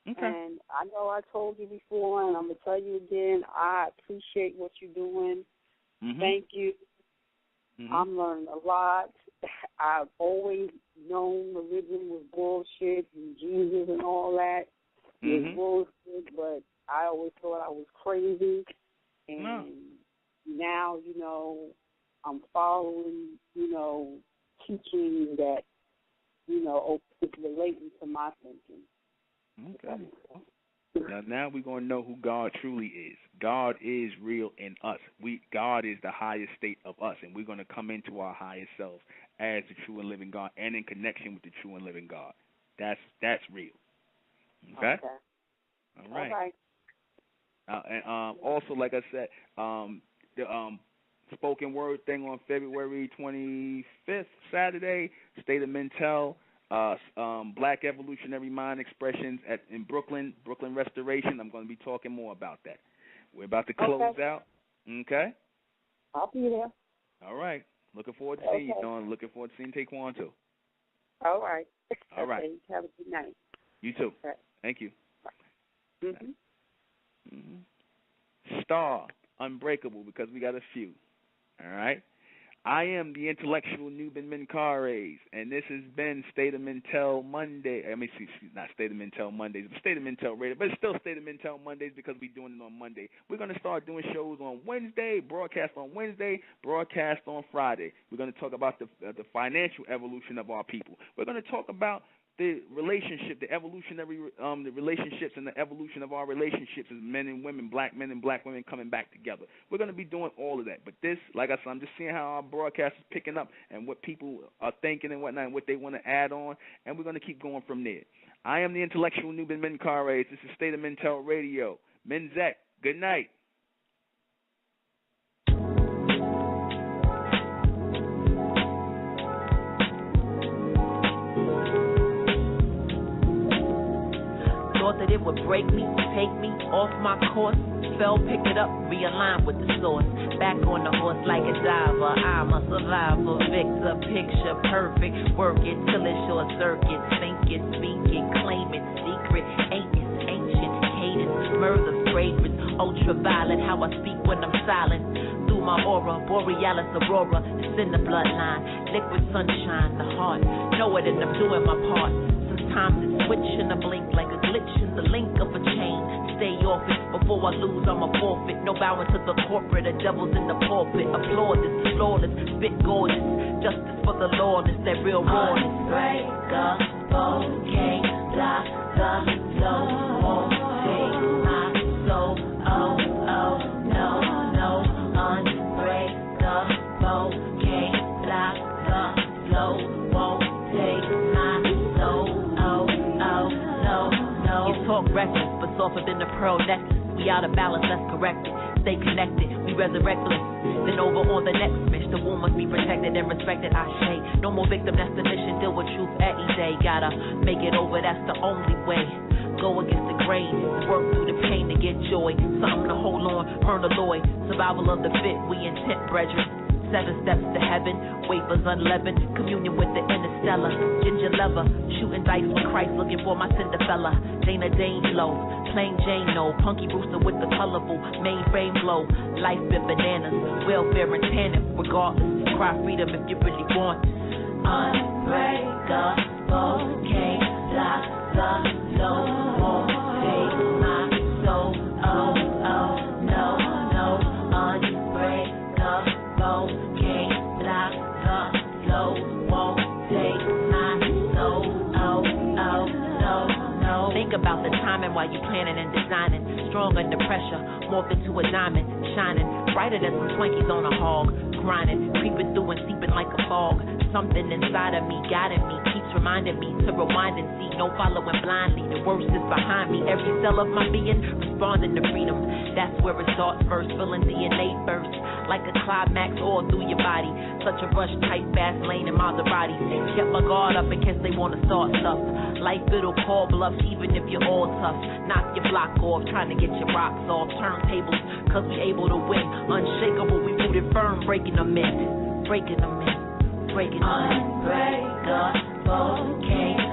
Okay. And I know I told you before, and I'm going to tell you again, I appreciate what you're doing. Thank you. I'm learning a lot. I've always known religion was bullshit and Jesus and all that was bullshit, but I always thought I was crazy. And now, I'm following, teaching that, it's relating to my thinking. Okay. Now we're going to know who God truly is. God is real in us. God is the highest state of us, and we're going to come into our highest selves as the true and living God and in connection with the true and living God. That's real. Okay? All right. And also, like I said, the spoken word thing on February 25th, Saturday, State of Mentel, Black Evolutionary Mind Expressions in Brooklyn Restoration. I'm going to be talking more about that. We're about to close out. Okay? I'll be there. All right. Looking forward to seeing you, Dawn. Looking forward to seeing Taquan, too. All right. All right. Okay. Have a good night. You too. Okay. Thank you. Star, Unbreakable, because we got a few. All right? I am the intellectual Nuben Menkares, and this has been State of Mentel Monday. Not State of Mentel Mondays, but State of Mentel Radio, but it's still State of Mentel Mondays because we're doing it on Monday. We're going to start doing shows on Wednesday, broadcast on Wednesday, broadcast on Friday. We're going to talk about the financial evolution of our people. We're going to talk about the relationship, the evolutionary, the relationships and the evolution of our relationships as men and women, black men and black women coming back together. We're going to be doing all of that. But this, like I said, I'm just seeing how our broadcast is picking up and what people are thinking and whatnot and what they want to add on, and we're going to keep going from there. I am the intellectual Nuben Menkarayzz. This is State of Mentel Radio. Menzek, good night. Thought that it would break me, take me off my course. Fell, pick it up, realign with the source. Back on the horse like a diver. I'm a survivor, victor, picture perfect. Work it till it's short circuit. Think it, speak it, claim it, secret. Ain't it, ancient, cadence, murder, fragrance. Ultraviolet, how I speak when I'm silent. Through my aura, borealis aurora. It's in the bloodline, liquid sunshine, the heart. Know it and I'm doing my part. Sometimes it's switching a blink like a glitch in the link of a chain. Stay off it, before I lose I'm a forfeit. No bowing to the corporate, the devil's in the pulpit. Applaud this, flawless, spit gorgeous. Justice for the lawless, that real rawness. Unbreakable, can't block the flow. Won't take my soul, oh, oh, no, no. Unbreakable, can't block the flow. Won't take my soul, oh, oh, no, no. You talk reckless, but softer than the pearl necklace. We out of balance, let's correct it. Stay connected, we resurrectless. Then over on the next mission, the womb must be protected and respected. I say, no more victim, that's the mission. Deal with truth every day. Gotta make it over, that's the only way. Go against the grain, work through the pain to get joy. Something to hold on, Myrna Lloyd. Survival of the fit, we intent, brethren. 7 steps to heaven, wafers unleavened, communion with the interstellar. Ginger leather, shooting dice with Christ, looking for my Cinderella. Dana Dane flow, plain Jane no, punky rooster with the colorful mainframe glow. Life bit bananas, welfare and tannin, regardless. Cry freedom if you really want. Unbreakable, can't block the flow. Won't take my soul, oh, oh, no, no. Unbreakable, can't block the flow. Won't take my soul, oh, oh, no, no. Think about the timing while you planning and designing. Strong under pressure, morphed into a diamond, shining brighter than some Twinkies on a hog. Grinding, creeping through and seeping like a fog. Something inside of me, guiding me, keeps reminding me to rewind and see. No following blindly, the worst is behind me. Every cell of my being responding to freedom. That's where it starts first, feeling DNA burst like a climax all through your body. Such a rush, tight, fast lane in Maseratis. Kept my guard up in case they want to start stuff. Life it'll call bluffs even if you're all tough. Knock your block off, trying to get your rocks off. Turntables, cause we able to win. Unshakable, we rooted firm, breaking them in. Breaking them in, breaking them in. Unbreakable, can't